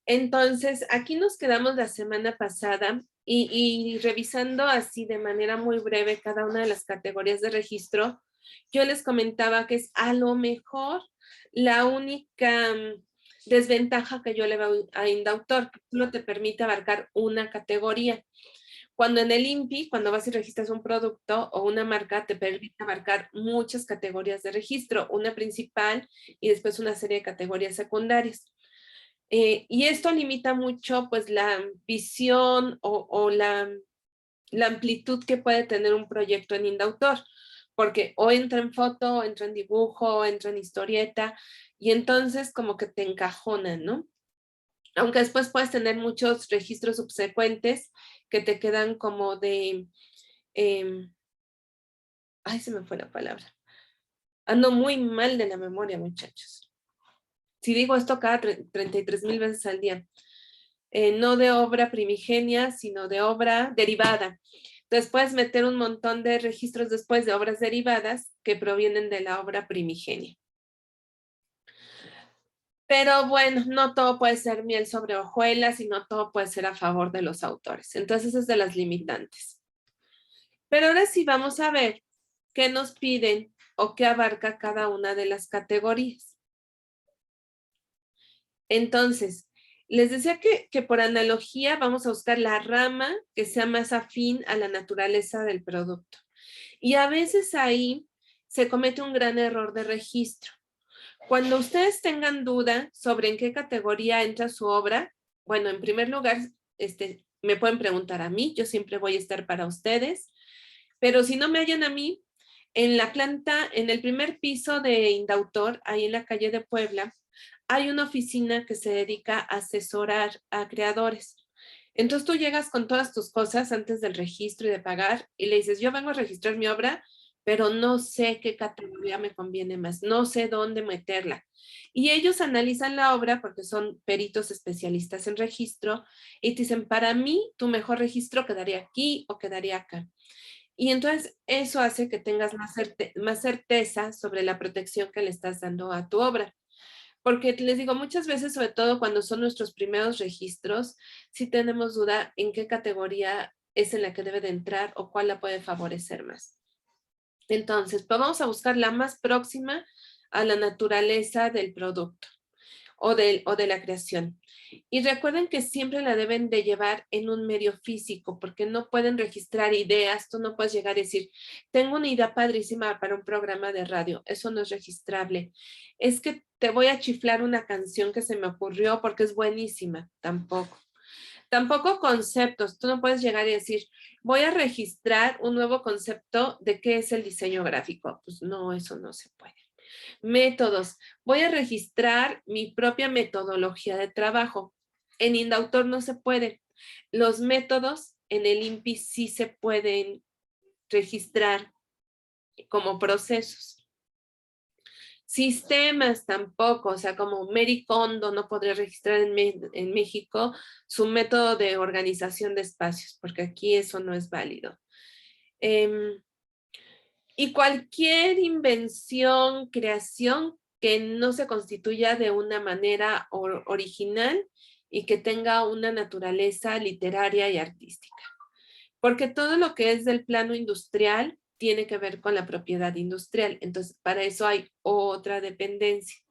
Entonces, aquí nos quedamos la semana pasada y revisando así de manera muy breve cada una de las categorías de registro, yo les comentaba que es a lo mejor la única desventaja que yo le veo a Indautor, que no te permite abarcar una categoría. Cuando en el INPI, cuando vas y registras un producto o una marca, te permite abarcar muchas categorías de registro, una principal y después una serie de categorías secundarias. Y esto limita mucho pues la visión o la amplitud que puede tener un proyecto en Indautor, porque o entra en foto, o entra en dibujo, o entra en historieta, y entonces como que te encajonan, ¿no? Aunque después puedes tener muchos registros subsecuentes que te quedan como de, eh, ay, se me fue la palabra. Ando muy mal de la memoria, muchachos. Si digo esto cada 33,000 veces al día. No de obra primigenia, sino de obra derivada. Entonces puedes meter un montón de registros después de obras derivadas que provienen de la obra primigenia. Pero bueno, no todo puede ser miel sobre hojuelas y no todo puede ser a favor de los autores. Entonces es de las limitantes. Pero ahora sí vamos a ver qué nos piden o qué abarca cada una de las categorías. Entonces, les decía que por analogía vamos a buscar la rama que sea más afín a la naturaleza del producto. Y a veces ahí se comete un gran error de registro. Cuando ustedes tengan duda sobre en qué categoría entra su obra, bueno, en primer lugar, me pueden preguntar a mí, yo siempre voy a estar para ustedes, pero si no me hallan a mí, en la planta, en el primer piso de Indautor, ahí en la calle de Puebla, hay una oficina que se dedica a asesorar a creadores. Entonces tú llegas con todas tus cosas antes del registro y de pagar y le dices, yo vengo a registrar mi obra, pero no sé qué categoría me conviene más, no sé dónde meterla. Y ellos analizan la obra porque son peritos especialistas en registro y te dicen, para mí tu mejor registro quedaría aquí o quedaría acá. Y entonces eso hace que tengas más certeza sobre la protección que le estás dando a tu obra. Porque les digo, muchas veces, sobre todo cuando son nuestros primeros registros, sí tenemos duda en qué categoría es en la que debe de entrar o cuál la puede favorecer más. Entonces, pues vamos a buscar la más próxima a la naturaleza del producto o de la creación. Y recuerden que siempre la deben de llevar en un medio físico, porque no pueden registrar ideas. Tú no puedes llegar y decir, tengo una idea padrísima para un programa de radio. Eso no es registrable. Es que te voy a chiflar una canción que se me ocurrió porque es buenísima. Tampoco. Tampoco conceptos. Tú no puedes llegar y decir, voy a registrar un nuevo concepto de qué es el diseño gráfico. Pues no, eso no se puede. Métodos. Voy a registrar mi propia metodología de trabajo. En Indautor no se puede. Los métodos en el INPI sí se pueden registrar como procesos. Sistemas tampoco, o sea, como Mary Kondo no podría registrar en México su método de organización de espacios, porque aquí eso no es válido. Y cualquier invención, creación que no se constituya de una manera original y que tenga una naturaleza literaria y artística. Porque todo lo que es del plano industrial tiene que ver con la propiedad industrial. Entonces, para eso hay otra dependencia.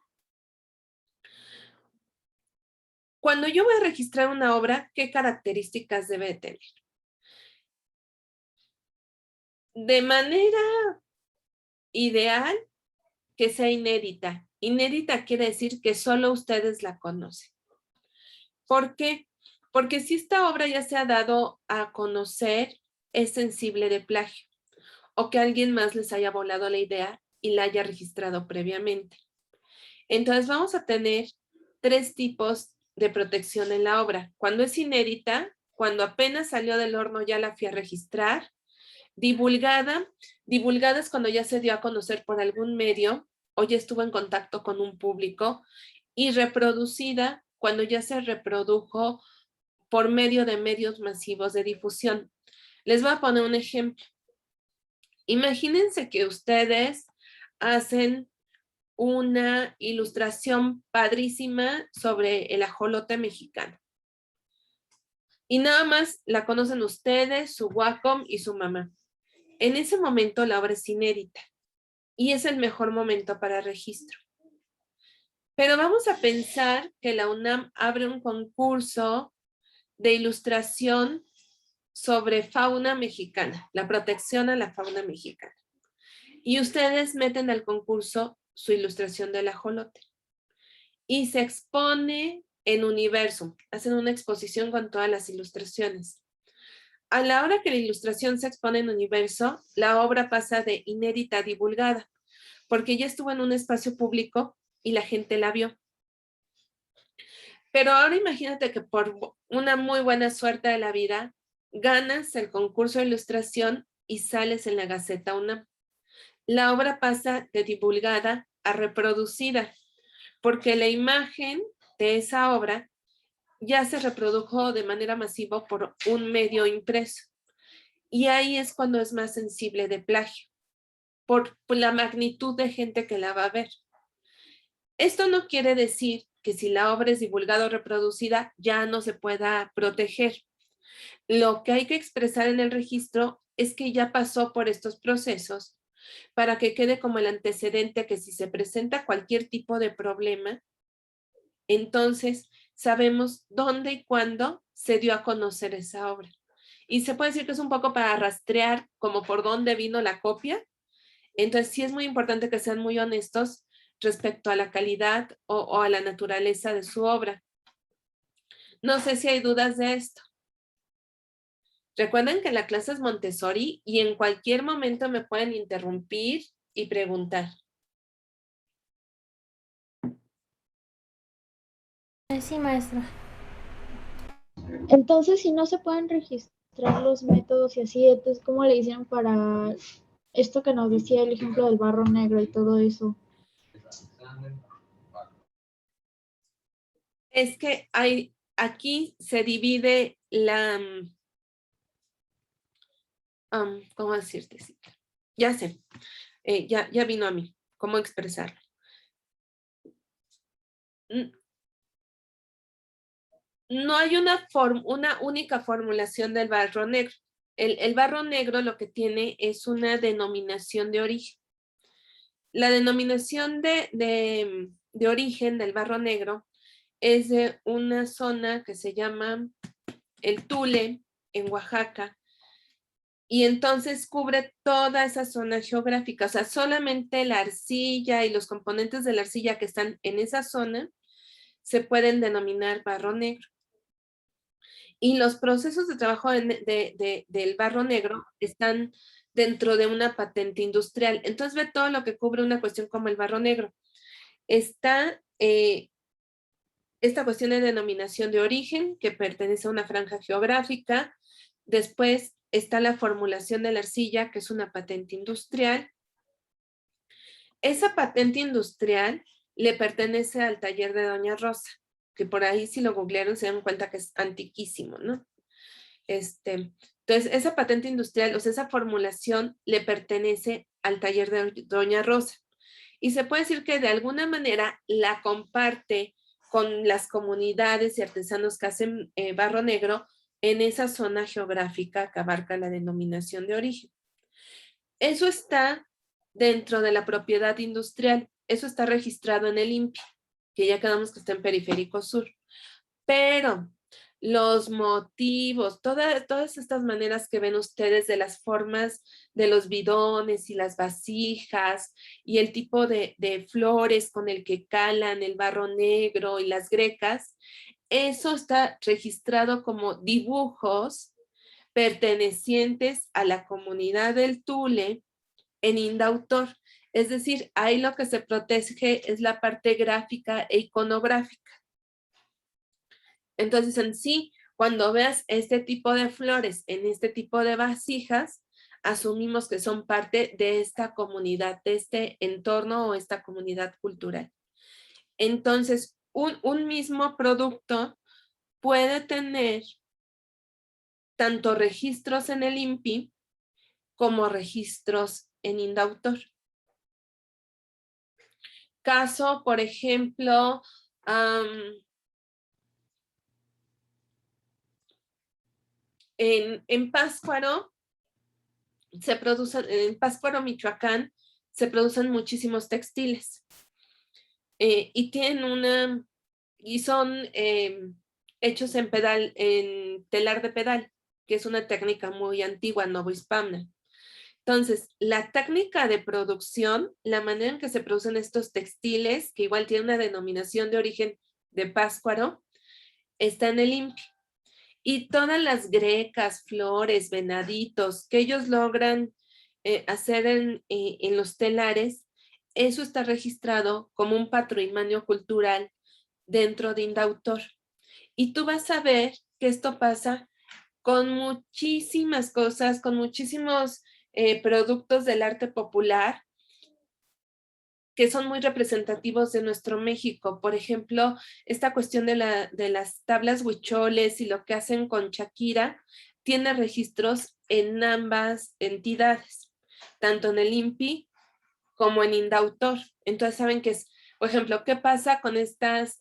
Cuando yo voy a registrar una obra, ¿qué características debe tener? De manera ideal, que sea inédita. Inédita quiere decir que solo ustedes la conocen. ¿Por qué? Porque si esta obra ya se ha dado a conocer, es sensible de plagio o que alguien más les haya volado la idea y la haya registrado previamente. Entonces vamos a tener 3 tipos de protección en la obra. Cuando es inédita, cuando apenas salió del horno ya la fui a registrar. Divulgada. Divulgada es cuando ya se dio a conocer por algún medio o ya estuvo en contacto con un público. Y reproducida cuando ya se reprodujo por medio de medios masivos de difusión. Les voy a poner un ejemplo. Imagínense que ustedes hacen una ilustración padrísima sobre el ajolote mexicano. Y nada más la conocen ustedes, su Wacom y su mamá. En ese momento la obra es inédita y es el mejor momento para registro. Pero vamos a pensar que la UNAM abre un concurso de ilustración sobre fauna mexicana, la protección a la fauna mexicana. Y ustedes meten al concurso su ilustración del ajolote. Y se expone en Universum. Hacen una exposición con todas las ilustraciones. A la hora que la ilustración se expone en Universo, la obra pasa de inédita a divulgada, porque ya estuvo en un espacio público y la gente la vio. Pero ahora imagínate que por una muy buena suerte de la vida, ganas el concurso de ilustración y sales en la Gaceta UNAM. La obra pasa de divulgada a reproducida, porque la imagen de esa obra ya se reprodujo de manera masiva por un medio impreso. Y ahí es cuando es más sensible de plagio, por la magnitud de gente que la va a ver. Esto no quiere decir que si la obra es divulgada o reproducida ya no se pueda proteger. Lo que hay que expresar en el registro es que ya pasó por estos procesos para que quede como el antecedente que si se presenta cualquier tipo de problema, entonces sabemos dónde y cuándo se dio a conocer esa obra. Y se puede decir que es un poco para rastrear como por dónde vino la copia. Entonces sí es muy importante que sean muy honestos respecto a la calidad o a la naturaleza de su obra. No sé si hay dudas de esto. Recuerden que la clase es Montessori y en cualquier momento me pueden interrumpir y preguntar. Sí, maestra. Entonces, si no se pueden registrar los métodos y así, entonces, ¿cómo le hicieron para esto que nos decía el ejemplo del barro negro y todo eso? Es que aquí se divide la, ¿cómo decirte? Ya sé, ya vino a mí, ¿cómo expresarlo? No hay una única formulación del barro negro. El barro negro lo que tiene es una denominación de origen. La denominación de origen del barro negro es de una zona que se llama el Tule, en Oaxaca, y entonces cubre toda esa zona geográfica, o sea, solamente la arcilla y los componentes de la arcilla que están en esa zona se pueden denominar barro negro. Y los procesos de trabajo del barro negro están dentro de una patente industrial. Entonces ve todo lo que cubre una cuestión como el barro negro. Está esta cuestión de denominación de origen, que pertenece a una franja geográfica. Después está la formulación de la arcilla, que es una patente industrial. Esa patente industrial le pertenece al taller de Doña Rosa, que por ahí si lo googlearon se dan cuenta que es antiquísimo, ¿no? Entonces, esa patente industrial, o sea, esa formulación le pertenece al taller de Doña Rosa. Y se puede decir que de alguna manera la comparte con las comunidades y artesanos que hacen barro negro en esa zona geográfica que abarca la denominación de origen. Eso está dentro de la propiedad industrial. Eso está registrado en el INPI, que ya quedamos que está en Periférico Sur. Pero los motivos, todas estas maneras que ven ustedes de las formas de los bidones y las vasijas y el tipo de flores con el que calan el barro negro y las grecas, eso está registrado como dibujos pertenecientes a la comunidad del Tule en Indautor. Es decir, ahí lo que se protege es la parte gráfica e iconográfica. Entonces, en sí, cuando veas este tipo de flores en este tipo de vasijas, asumimos que son parte de esta comunidad, de este entorno o esta comunidad cultural. Entonces, un mismo producto puede tener tanto registros en el INPI como registros en Indautor. Caso, por ejemplo, en Pátzcuaro se producen, en Pátzcuaro, Michoacán, se producen muchísimos textiles. Y tienen y son hechos en telar de pedal, que es una técnica muy antigua, novohispana. Entonces, la técnica de producción, la manera en que se producen estos textiles, que igual tiene una denominación de origen de Pátzcuaro, está en el INPI. Y todas las grecas, flores, venaditos que ellos logran hacer en los telares, eso está registrado como un patrimonio cultural dentro de Indautor. Y tú vas a ver que esto pasa con muchísimas cosas, con muchísimos productos del arte popular que son muy representativos de nuestro México. Por ejemplo, esta cuestión de las tablas huicholes y lo que hacen con Shakira, tiene registros en ambas entidades, tanto en el INPI como en Indautor. Entonces saben que es, por ejemplo, ¿qué pasa con estas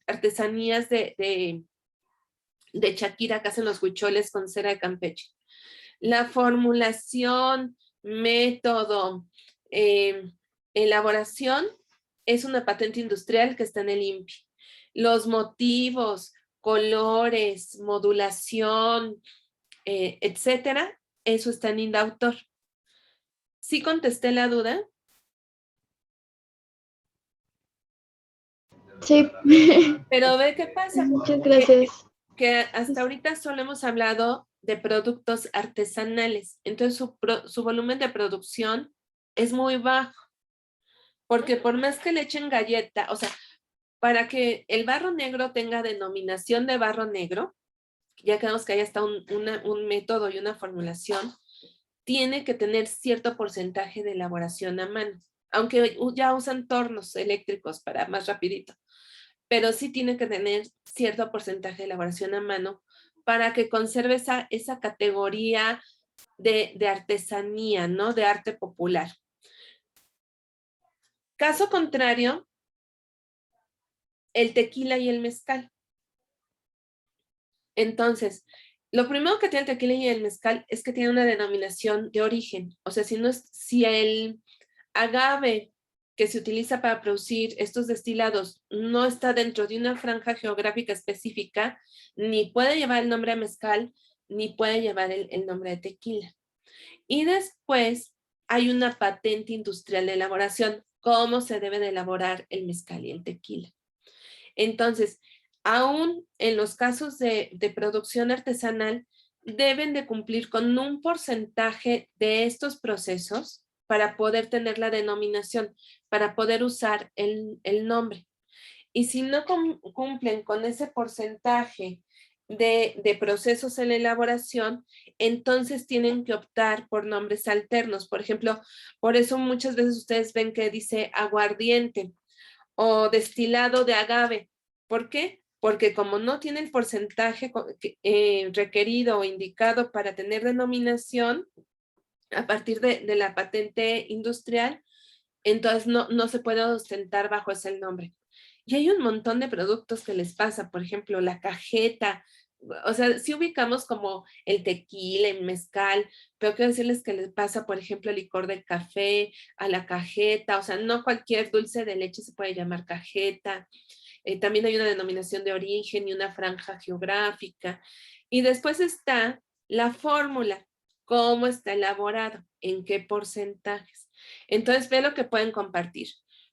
artesanías de Shakira que hacen los huicholes con cera de Campeche? La formulación, método, elaboración es una patente industrial que está en el INPI. Los motivos, colores, modulación, etcétera, eso está en Indautor. ¿Sí contesté la duda? Sí. Pero ve qué pasa. Muchas gracias. Que hasta ahorita solo hemos hablado de productos artesanales. Entonces su volumen de producción es muy bajo. Porque por más que le echen galleta, o sea, para que el barro negro tenga denominación de barro negro, ya quedamos que ahí está un método y una formulación, tiene que tener cierto porcentaje de elaboración a mano, aunque ya usan tornos eléctricos para más rapidito, pero sí tiene que tener cierto porcentaje de elaboración a mano para que conserve esa categoría de artesanía, ¿no? De arte popular. Caso contrario, el tequila y el mezcal. Entonces, lo primero que tiene el tequila y el mezcal es que tiene una denominación de origen. O sea, si el agave que se utiliza para producir estos destilados no está dentro de una franja geográfica específica, ni puede llevar el nombre de mezcal, ni puede llevar el nombre de tequila. Y después hay una patente industrial de elaboración, cómo se debe de elaborar el mezcal y el tequila. Entonces, aún en los casos de producción artesanal, deben de cumplir con un porcentaje de estos procesos para poder tener la denominación, para poder usar el nombre. Y si no cumplen con ese porcentaje de procesos en la elaboración, entonces tienen que optar por nombres alternos. Por ejemplo, por eso muchas veces ustedes ven que dice aguardiente o destilado de agave. ¿Por qué? Porque como no tiene el porcentaje requerido o indicado para tener denominación a partir de la patente industrial, entonces no se puede ostentar bajo ese nombre. Y hay un montón de productos que les pasa, por ejemplo, la cajeta. O sea, sí ubicamos como el tequila, el mezcal, pero quiero decirles que les pasa, por ejemplo, el licor del café, a la cajeta. O sea, no cualquier dulce de leche se puede llamar cajeta. También hay una denominación de origen y una franja geográfica. Y después está la fórmula, cómo está elaborado, en qué porcentajes. Entonces, ve lo que pueden compartir.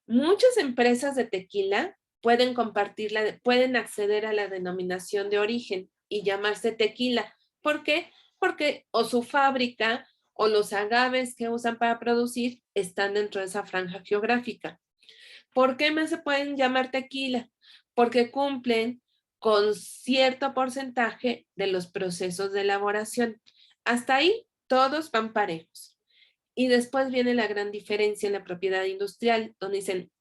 Muchas empresas de tequila pueden compartirla, pueden acceder a la denominación de origen y llamarse tequila. ¿Por qué? Porque o su fábrica o los agaves que usan para producir están dentro de esa franja geográfica. ¿Por qué más se pueden llamar tequila? Porque cumplen con cierto porcentaje de los procesos de elaboración. Hasta ahí todos van parejos. Y después viene la gran diferencia en la propiedad industrial, donde dicen,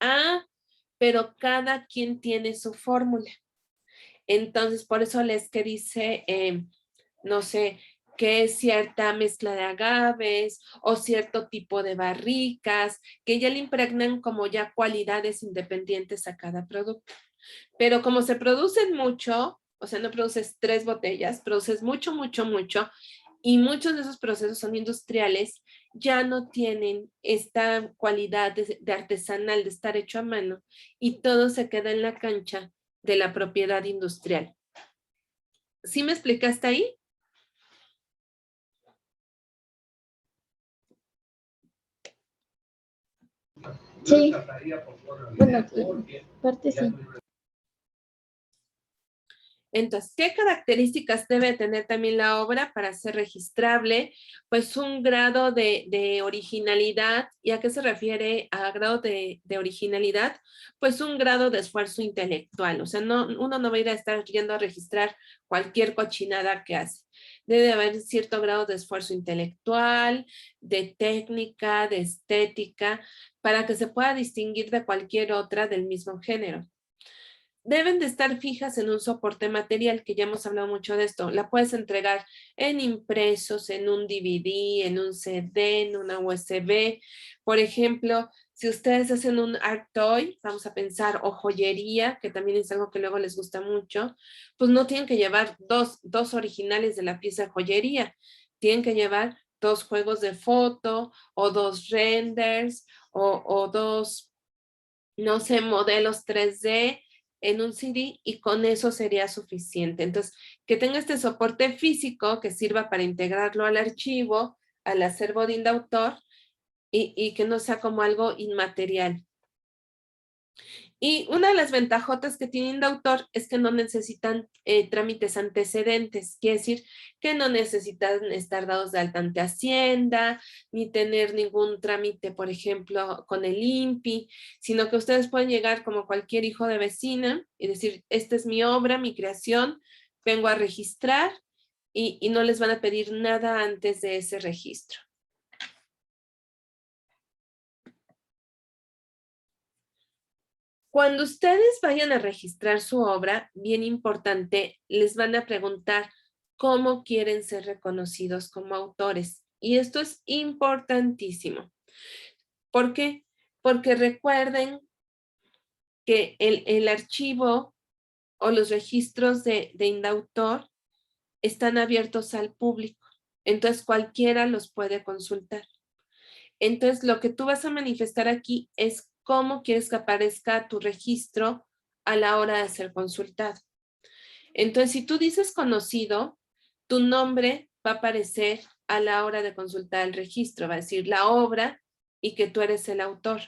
pero cada quien tiene su fórmula. Entonces, por eso les que dice, no sé, que es cierta mezcla de agaves o cierto tipo de barricas, que ya le impregnan como ya cualidades independientes a cada producto. Pero como se producen mucho, o sea, no produces 3 botellas, produces mucho, mucho, mucho, y muchos de esos procesos son industriales, ya no tienen esta cualidad de artesanal, de estar hecho a mano, y todo se queda en la cancha de la propiedad industrial. ¿Sí me explicaste ahí? Sí, bueno, parte sí. Entonces, ¿qué características debe tener también la obra para ser registrable? Pues un grado de originalidad. ¿Y a qué se refiere a grado de originalidad? Pues un grado de esfuerzo intelectual. O sea, no, uno no va a ir a estar yendo a registrar cualquier cochinada que hace. Debe haber cierto grado de esfuerzo intelectual, de técnica, de estética, para que se pueda distinguir de cualquier otra del mismo género. Deben de estar fijas en un soporte material, que ya hemos hablado mucho de esto. La puedes entregar en impresos, en un DVD, en un CD, en una USB. Por ejemplo, si ustedes hacen un art toy, vamos a pensar, o joyería, que también es algo que luego les gusta mucho, pues no tienen que llevar dos originales de la pieza de joyería. Tienen que llevar 2 juegos de foto o 2 renders o 2, no sé, modelos 3D en un CD y con eso sería suficiente. Entonces, que tenga este soporte físico que sirva para integrarlo al archivo, al acervo de Indautor y que no sea como algo inmaterial. Y una de las ventajotas que tiene Indautor es que no necesitan trámites antecedentes, quiere decir que no necesitan estar dados de alta ante Hacienda, ni tener ningún trámite, por ejemplo, con el INPI, sino que ustedes pueden llegar como cualquier hijo de vecina y decir, esta es mi obra, mi creación, vengo a registrar y no les van a pedir nada antes de ese registro. Cuando ustedes vayan a registrar su obra, bien importante, les van a preguntar cómo quieren ser reconocidos como autores. Y esto es importantísimo. ¿Por qué? Porque recuerden que el archivo o los registros de Indautor están abiertos al público. Entonces cualquiera los puede consultar. Entonces, lo que tú vas a manifestar aquí es cómo quieres que aparezca tu registro a la hora de ser consultado. Entonces, si tú dices conocido, tu nombre va a aparecer a la hora de consultar el registro, va a decir la obra y que tú eres el autor.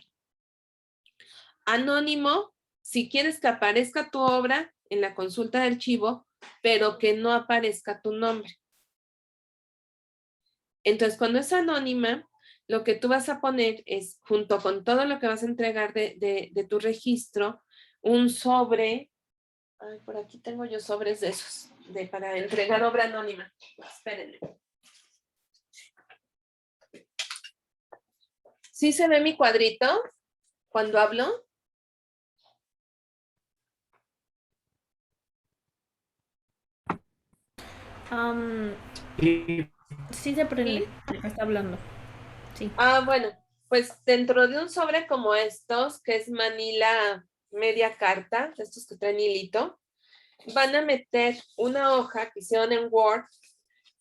Anónimo, si quieres que aparezca tu obra en la consulta de archivo, pero que no aparezca tu nombre. Entonces, cuando es anónima, lo que tú vas a poner es, junto con todo lo que vas a entregar de tu registro, un sobre. Ay, por aquí tengo yo sobres de esos, para entregar obra anónima. Espérenme. ¿Sí se ve mi cuadrito cuando hablo? Sí se prende. Está hablando. Sí. Bueno, pues dentro de un sobre como estos, que es Manila media carta, estos que traen hilito, van a meter una hoja que hicieron en Word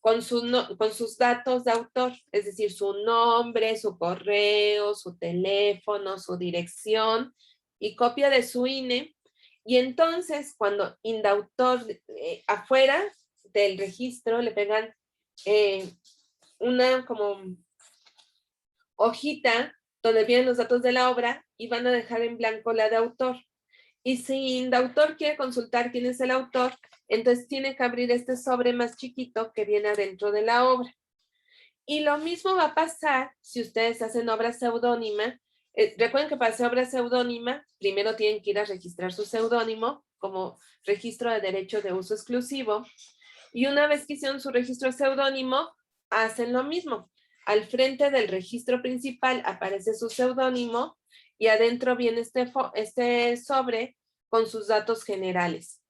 con sus datos de autor, es decir, su nombre, su correo, su teléfono, su dirección y copia de su INE. Y entonces, cuando Indautor afuera del registro le pegan una como hojita donde vienen los datos de la obra y van a dejar en blanco la de autor. Y si Indautor quiere consultar quién es el autor, entonces tiene que abrir este sobre más chiquito que viene adentro de la obra. Y lo mismo va a pasar si ustedes hacen obra seudónima. Recuerden que para hacer obra seudónima, primero tienen que ir a registrar su seudónimo como registro de derecho de uso exclusivo. Y una vez que hicieron su registro de seudónimo, hacen lo mismo. Al frente del registro principal aparece su seudónimo y adentro viene este sobre con sus datos generales.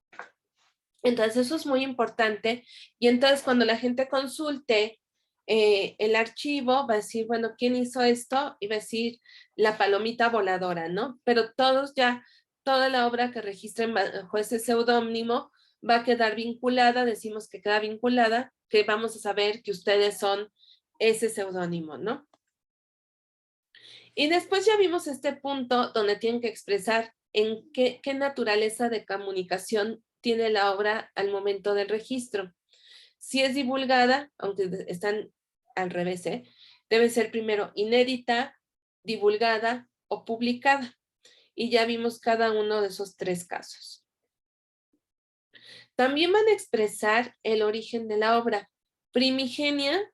Entonces eso es muy importante. Y entonces cuando la gente consulte el archivo, va a decir, bueno, ¿quién hizo esto? Y va a decir la palomita voladora, ¿no? Pero todos ya, toda la obra que registren bajo ese seudónimo va a quedar vinculada, decimos que queda vinculada, que vamos a saber que ustedes son ese seudónimo, ¿no? Y después ya vimos este punto donde tienen que expresar en qué naturaleza de comunicación tiene la obra al momento del registro. Si es divulgada, aunque están al revés, debe ser primero inédita, divulgada o publicada. Y ya vimos cada uno de esos tres casos. También van a expresar el origen de la obra. Primigenia,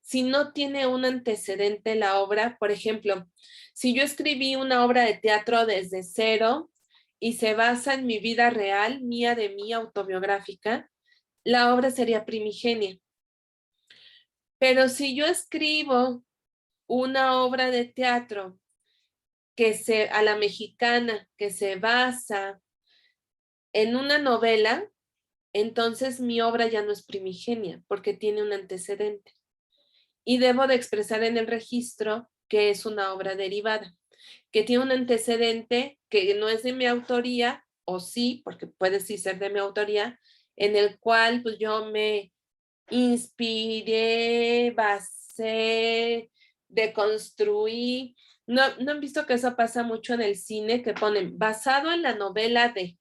si no tiene un antecedente la obra, por ejemplo, si yo escribí una obra de teatro desde cero y se basa en mi vida real, mía de mí, autobiográfica, la obra sería primigenia. Pero si yo escribo una obra de teatro a la mexicana, que se basa en una novela, entonces mi obra ya no es primigenia, porque tiene un antecedente. Y debo de expresar en el registro que es una obra derivada, que tiene un antecedente que no es de mi autoría, o sí, porque puede sí ser de mi autoría, en el cual pues yo me inspiré, basé, deconstruí. ¿No han visto que eso pasa mucho en el cine, que ponen basado en la novela de?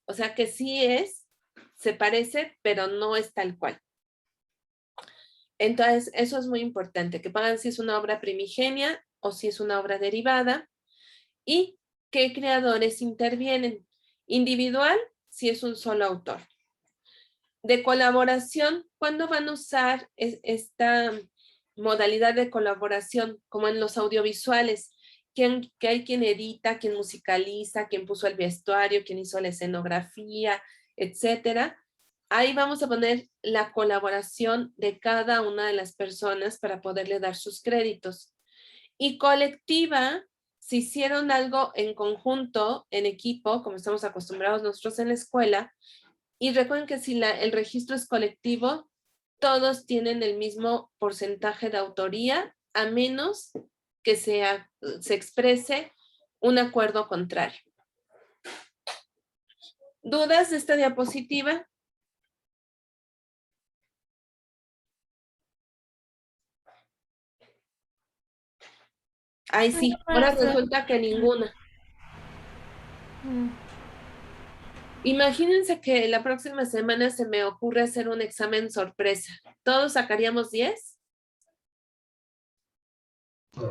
O sea que sí se parece, pero no es tal cual. Entonces, eso es muy importante, que pongan si es una obra primigenia o si es una obra derivada y qué creadores intervienen. Individual, si es un solo autor. De colaboración, ¿cuándo van a usar esta modalidad de colaboración? Como en los audiovisuales, que hay quien edita, quien musicaliza, quien puso el vestuario, quien hizo la escenografía, etcétera. Ahí vamos a poner la colaboración de cada una de las personas para poderle dar sus créditos. Y colectiva, si hicieron algo en conjunto, en equipo, como estamos acostumbrados nosotros en la escuela, y recuerden que si el registro es colectivo, todos tienen el mismo porcentaje de autoría, a menos que se exprese un acuerdo contrario. ¿Dudas de esta diapositiva? Ay, sí, ahora resulta que ninguna. Imagínense que la próxima semana se me ocurre hacer un examen sorpresa. ¿Todos sacaríamos 10?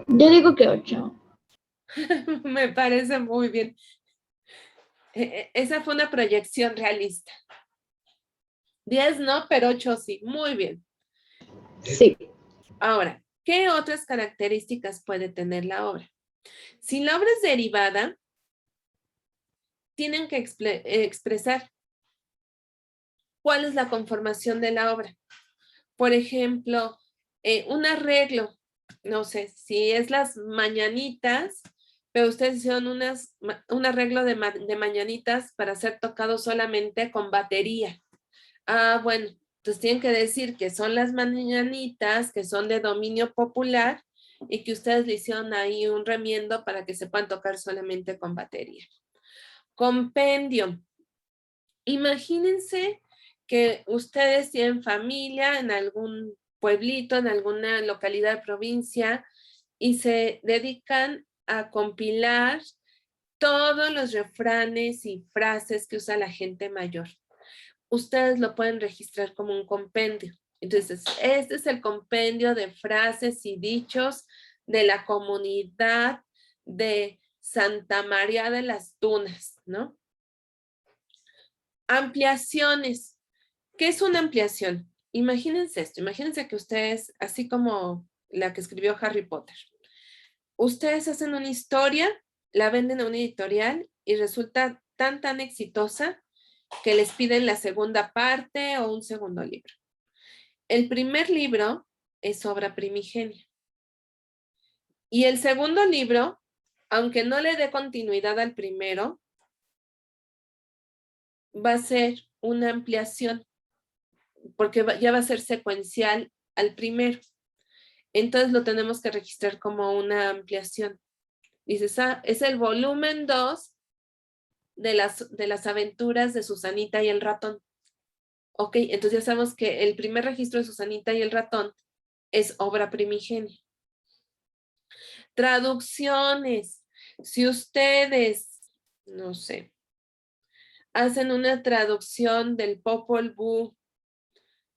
Yo digo que 8. Me parece muy bien. Esa fue una proyección realista. 10 no, pero 8 sí. Muy bien. Sí. Ahora, ¿qué otras características puede tener la obra? Si la obra es derivada, tienen que expresar cuál es la conformación de la obra. Por ejemplo, un arreglo, no sé, si es las mañanitas, pero ustedes hicieron un arreglo de mañanitas para ser tocado solamente con batería. Ah, bueno, entonces tienen que decir que son las mañanitas, que son de dominio popular y que ustedes le hicieron ahí un remiendo para que se puedan tocar solamente con batería. Compendio. Imagínense que ustedes tienen familia en algún pueblito, en alguna localidad de provincia y se dedican a compilar todos los refranes y frases que usa la gente mayor. Ustedes lo pueden registrar como un compendio. Entonces, este es el compendio de frases y dichos de la comunidad de Santa María de las Tunas, ¿no? Ampliaciones. ¿Qué es una ampliación? Imagínense esto, imagínense que ustedes, así como la que escribió Harry Potter, ustedes hacen una historia, la venden a una editorial y resulta tan exitosa que les piden la segunda parte o un segundo libro. El primer libro es obra primigenia. Y el segundo libro, aunque no le dé continuidad al primero, va a ser una ampliación, porque ya va a ser secuencial al primero. Entonces lo tenemos que registrar como una ampliación. Dices, es el volumen 2 de las aventuras de Susanita y el ratón. Ok, entonces ya sabemos que el primer registro de Susanita y el ratón es obra primigenia. Traducciones. Si ustedes, no sé, hacen una traducción del Popol Vuh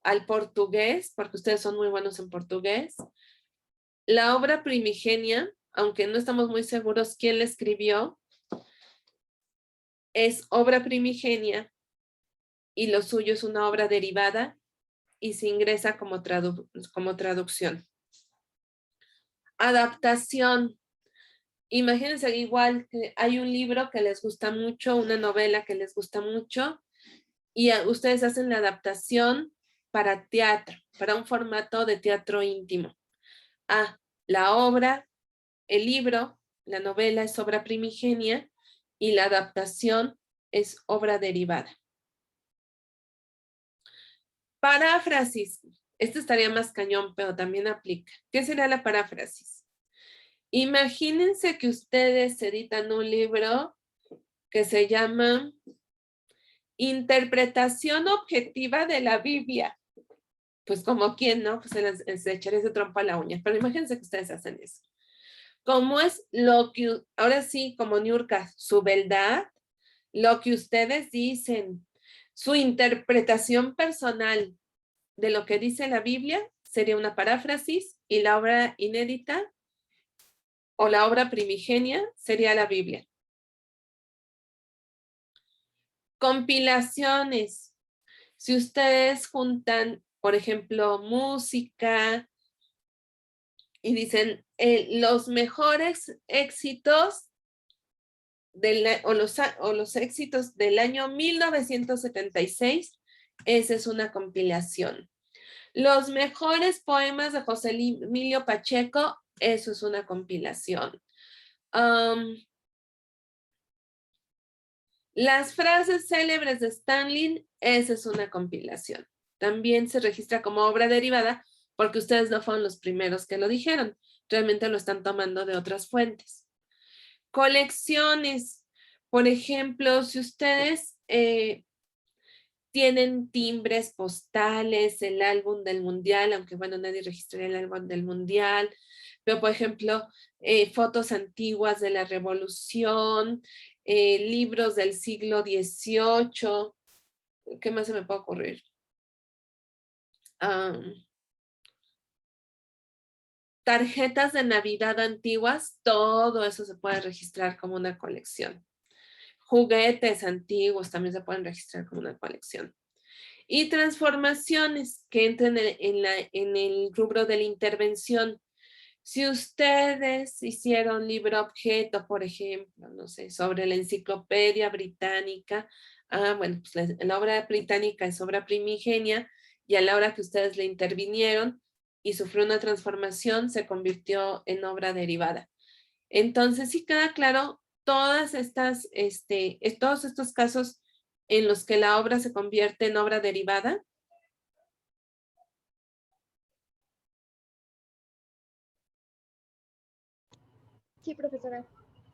al portugués, porque ustedes son muy buenos en portugués, la obra primigenia, aunque no estamos muy seguros quién la escribió, es obra primigenia y lo suyo es una obra derivada y se ingresa como traducción. Adaptación. Imagínense igual que hay un libro que les gusta mucho, una novela que les gusta mucho, y ustedes hacen la adaptación para teatro, para un formato de teatro íntimo. La obra, el libro, la novela es obra primigenia y la adaptación es obra derivada. Paráfrasis. Esto estaría más cañón, pero también aplica. ¿Qué sería la paráfrasis? Imagínense que ustedes editan un libro que se llama Interpretación Objetiva de la Biblia. Pues como quien, ¿no? Pues se echaría ese trompo a la uña. Pero imagínense que ustedes hacen eso. ¿Cómo es lo que, ahora sí, como Niurka, su verdad, lo que ustedes dicen, su interpretación personal de lo que dice la Biblia sería una paráfrasis y la obra inédita o la obra primigenia sería la Biblia. Compilaciones. Si ustedes juntan, por ejemplo, música y dicen los mejores éxitos o los éxitos del año 1976, esa es una compilación. Los mejores poemas de José Emilio Pacheco, eso es una compilación. Las frases célebres de Stanley, esa es una compilación. También se registra como obra derivada porque ustedes no fueron los primeros que lo dijeron. Realmente lo están tomando de otras fuentes. Colecciones. Por ejemplo, si ustedes tienen timbres postales, el álbum del mundial, aunque bueno, nadie registraría el álbum del mundial, pero por ejemplo, fotos antiguas de la revolución, libros del siglo XVIII, ¿qué más se me puede ocurrir? Tarjetas de Navidad antiguas, todo eso se puede registrar como una colección. Juguetes antiguos también se pueden registrar como una colección. Y transformaciones que entran en el rubro de la intervención. Si ustedes hicieron libro objeto, por ejemplo, no sé, sobre la enciclopedia británica, bueno, pues la obra británica es obra primigenia y a la hora que ustedes le intervinieron y sufrió una transformación, se convirtió en obra derivada. Entonces, sí queda claro todos estos casos en los que la obra se convierte en obra derivada. Sí, profesora.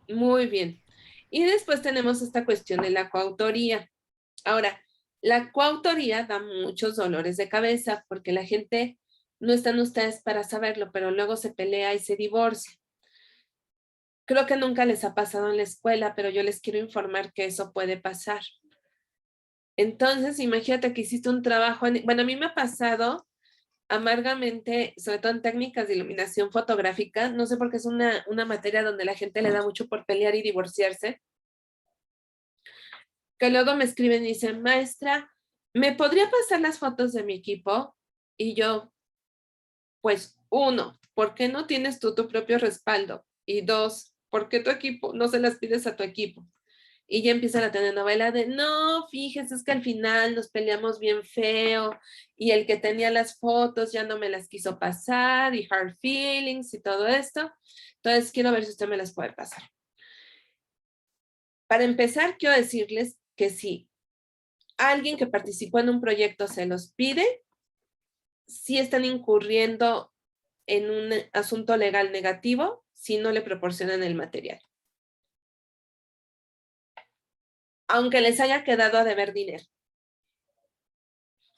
Muy bien. Y después tenemos esta cuestión de la coautoría. Ahora, la coautoría da muchos dolores de cabeza porque la gente, no están ustedes para saberlo, pero luego se pelea y se divorcia. Creo que nunca les ha pasado en la escuela, pero yo les quiero informar que eso puede pasar. Entonces, imagínate que hiciste un trabajo, bueno, a mí me ha pasado amargamente, sobre todo en técnicas de iluminación fotográfica, no sé por qué es una materia donde la gente le da mucho por pelear y divorciarse, que luego me escriben y dicen, maestra, ¿me podría pasar las fotos de mi equipo? Y yo, pues, 1, ¿por qué no tienes tú tu propio respaldo? Y 2, ¿por qué tu equipo no se las pides a tu equipo? Y ya empieza la telenovela de, no, fíjese, es que al final nos peleamos bien feo y el que tenía las fotos ya no me las quiso pasar y hard feelings y todo esto. Entonces, quiero ver si usted me las puede pasar. Para empezar, quiero decirles que sí, alguien que participó en un proyecto se los pide, sí están incurriendo en un asunto legal negativo si no le proporcionan el material. Aunque les haya quedado a deber dinero.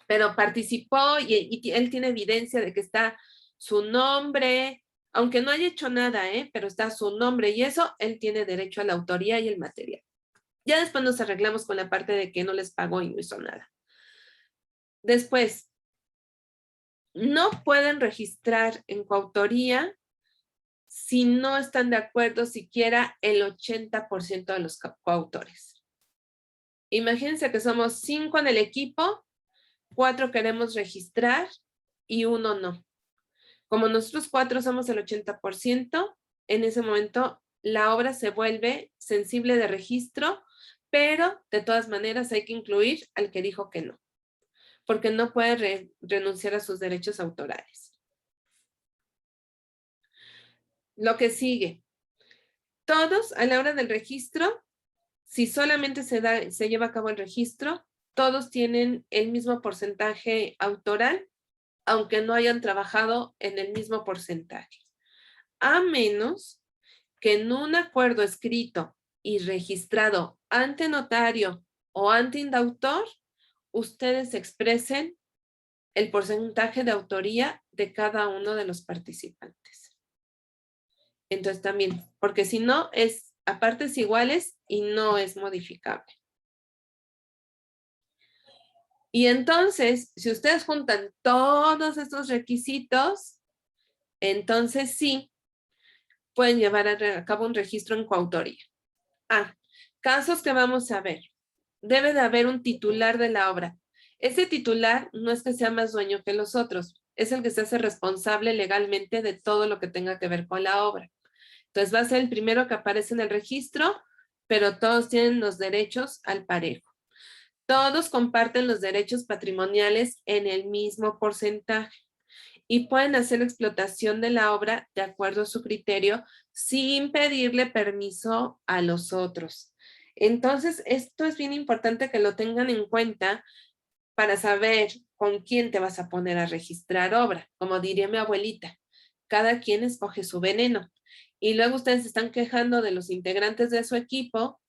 Pero participó y él tiene evidencia de que está su nombre, aunque no haya hecho nada, pero está su nombre y eso, él tiene derecho a la autoría y el material. Ya después nos arreglamos con la parte de que no les pagó y no hizo nada. Después, no pueden registrar en coautoría si no están de acuerdo siquiera el 80% de los coautores. Imagínense que somos 5 en el equipo, 4 queremos registrar y 1 no. Como nosotros 4 somos el 80%, en ese momento la obra se vuelve sensible de registro, pero de todas maneras hay que incluir al que dijo que no, porque no puede renunciar a sus derechos autorales. Lo que sigue. Todos a la hora del registro, si solamente se lleva a cabo el registro, todos tienen el mismo porcentaje autoral, aunque no hayan trabajado en el mismo porcentaje. A menos que en un acuerdo escrito y registrado ante notario o ante indautor, ustedes expresen el porcentaje de autoría de cada uno de los participantes. Entonces también, porque si no es a partes iguales y no es modificable. Y entonces, si ustedes juntan todos estos requisitos, entonces sí, pueden llevar a cabo un registro en coautoría. Casos que vamos a ver. Debe de haber un titular de la obra. Ese titular no es que sea más dueño que los otros, es el que se hace responsable legalmente de todo lo que tenga que ver con la obra. Entonces va a ser el primero que aparece en el registro, pero todos tienen los derechos al parejo. Todos comparten los derechos patrimoniales en el mismo porcentaje y pueden hacer explotación de la obra de acuerdo a su criterio sin pedirle permiso a los otros. Entonces, esto es bien importante que lo tengan en cuenta para saber con quién te vas a poner a registrar obra. Como diría mi abuelita, cada quien escoge su veneno. Y luego ustedes se están quejando de los integrantes de su equipo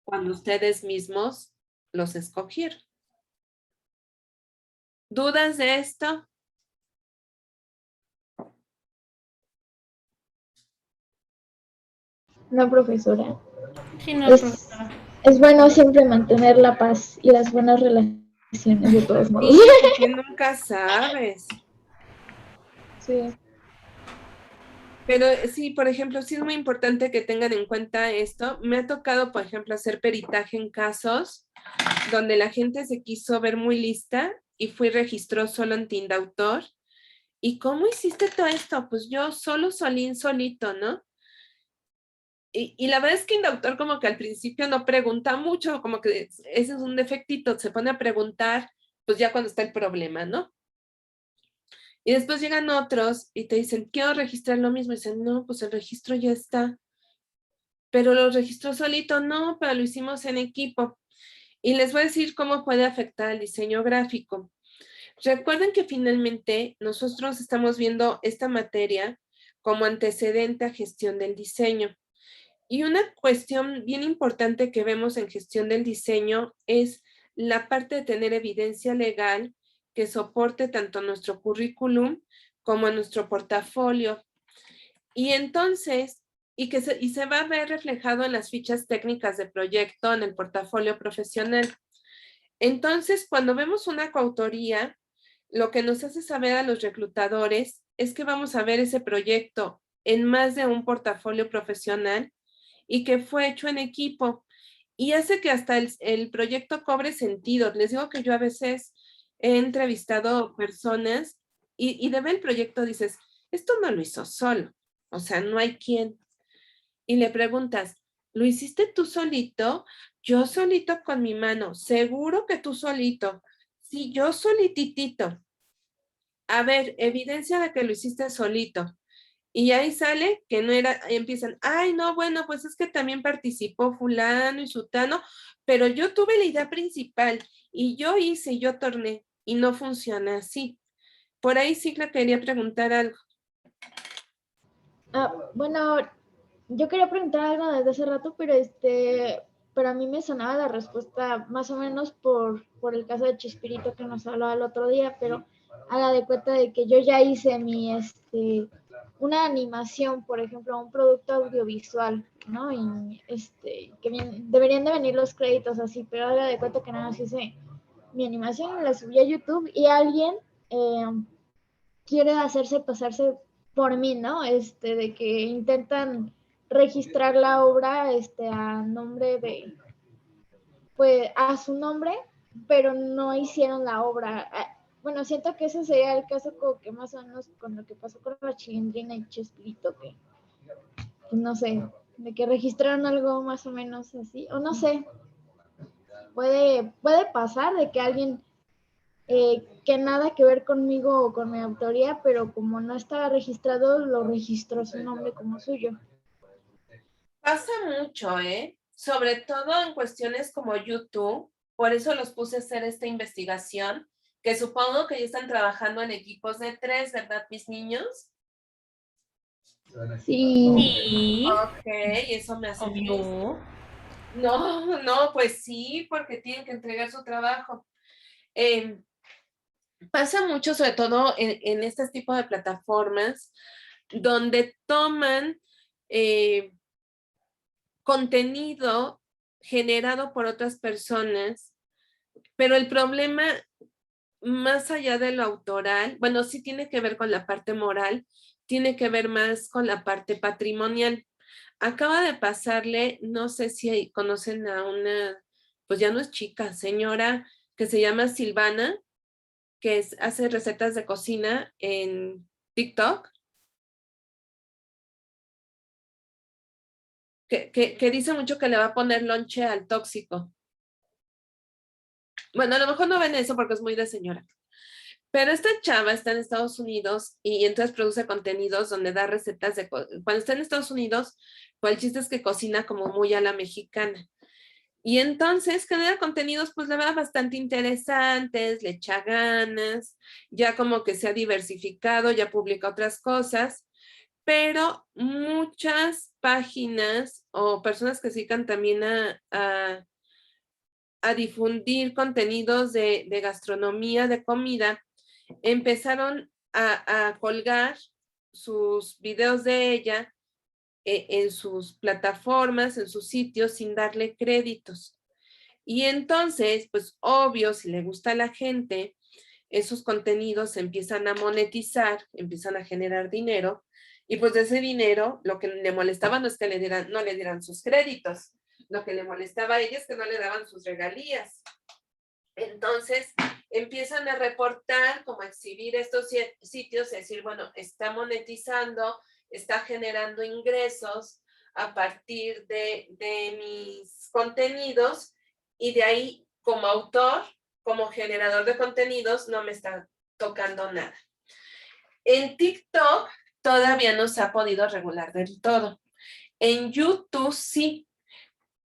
cuando ustedes mismos los escogieron. ¿Dudas de esto? No, profesora. Sí, no, Es, profesora. es bueno siempre mantener la paz y las buenas relaciones de todos modos. Sí, porque nunca sabes. Sí. Pero sí, por ejemplo, sí es muy importante que tengan en cuenta esto. Me ha tocado, por ejemplo, hacer peritaje en casos donde la gente se quiso ver muy lista y fue y registró solo ante indautor. ¿Y cómo hiciste todo esto? Pues yo solito, ¿no? Y la verdad es que indautor como que al principio no pregunta mucho, como que ese es un defectito, se pone a preguntar, pues ya cuando está el problema, ¿no? Y después llegan otros y te dicen, quiero registrar lo mismo. Y dicen, no, pues el registro ya está. Pero lo registró solito, no, pero lo hicimos en equipo. Y les voy a decir cómo puede afectar el diseño gráfico. Recuerden que finalmente nosotros estamos viendo esta materia como antecedente a gestión del diseño. Y una cuestión bien importante que vemos en gestión del diseño es la parte de tener evidencia legal que soporte tanto nuestro currículum como a nuestro portafolio. Y entonces, y se va a ver reflejado en las fichas técnicas de proyecto, en el portafolio profesional. Entonces, cuando vemos una coautoría, lo que nos hace saber a los reclutadores es que vamos a ver ese proyecto en más de un portafolio profesional y que fue hecho en equipo. Y hace que hasta el proyecto cobre sentido. Les digo que yo a veces he entrevistado personas y de ver el proyecto dices, esto no lo hizo solo, o sea, no hay quien. Y le preguntas, ¿lo hiciste tú solito? Yo solito con mi mano, seguro que tú solito. Sí, yo solititito. A ver, evidencia de que lo hiciste solito. Y ahí sale que no era, empiezan, ay, no, bueno, pues es que también participó fulano y sutano, pero yo tuve la idea principal y yo hice, yo torné, y no funciona así. Por ahí sí le quería preguntar algo. Bueno, yo quería preguntar algo desde hace rato, pero para mí me sonaba la respuesta más o menos por el caso de Chespirito que nos hablaba el otro día, pero haga de cuenta de que yo ya hice una animación, por ejemplo, un producto audiovisual, ¿no? Y deberían de venir los créditos así, pero haga de cuenta que nada más hice mi animación y la subí a YouTube y alguien eh, quiere pasarse por mí, ¿no? De que intentan registrar la obra, a nombre de, pues, a su nombre, pero no hicieron la obra. Bueno, siento que ese sería el caso como que más o menos con lo que pasó con la Chilindrina y Chespirito, que, pues, no sé, de que registraron algo más o menos así, o no sé, puede pasar de que alguien que nada que ver conmigo o con mi autoría, pero como no estaba registrado, lo registró su nombre como suyo. Pasa mucho, ¿eh? Sobre todo en cuestiones como YouTube. Por eso los puse a hacer esta investigación, que supongo que ya están trabajando en equipos de 3, ¿verdad, mis niños? Sí. Sí, Ok, eso me hace feliz. obvio. No, pues sí, porque tienen que entregar su trabajo. Pasa mucho, sobre todo en este tipo de plataformas, donde toman contenido generado por otras personas, pero el problema, más allá de lo autoral, bueno, sí tiene que ver con la parte moral, tiene que ver más con la parte patrimonial. Acaba de pasarle, no sé si conocen a una, pues ya no es chica, señora, que se llama Silvana, que hace recetas de cocina en TikTok, que dice mucho que le va a poner lonche al tóxico. Bueno, a lo mejor no ven eso porque es muy de señora. Pero esta chava está en Estados Unidos y entonces produce contenidos donde da recetas de... Cuando está en Estados Unidos, pues el chiste es que cocina como muy a la mexicana. Y entonces genera contenidos, pues la verdad, bastante interesantes, le echa ganas, ya como que se ha diversificado, ya publica otras cosas, pero muchas páginas o personas que se dedican también a difundir contenidos de gastronomía, de comida, empezaron a colgar sus videos de ella en sus plataformas, en sus sitios, sin darle créditos. Y entonces, pues obvio, si le gusta a la gente, esos contenidos se empiezan a monetizar, empiezan a generar dinero, y pues de ese dinero lo que le molestaba no es que no le dieran sus créditos, lo que le molestaba a ella es que no le daban sus regalías. Entonces empiezan a reportar, como a exhibir estos sitios, y decir, bueno, está monetizando, está generando ingresos a partir de mis contenidos, y de ahí, como autor, como generador de contenidos, no me está tocando nada. En TikTok todavía no se ha podido regular del todo. En YouTube sí.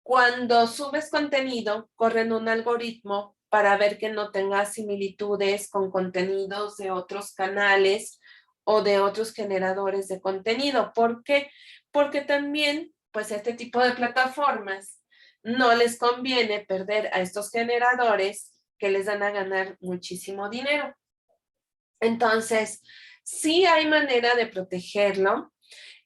Cuando subes contenido, corren un algoritmo para ver que no tenga similitudes con contenidos de otros canales o de otros generadores de contenido. ¿Por qué? Porque también, pues, este tipo de plataformas no les conviene perder a estos generadores que les dan a ganar muchísimo dinero. Entonces, sí hay manera de protegerlo.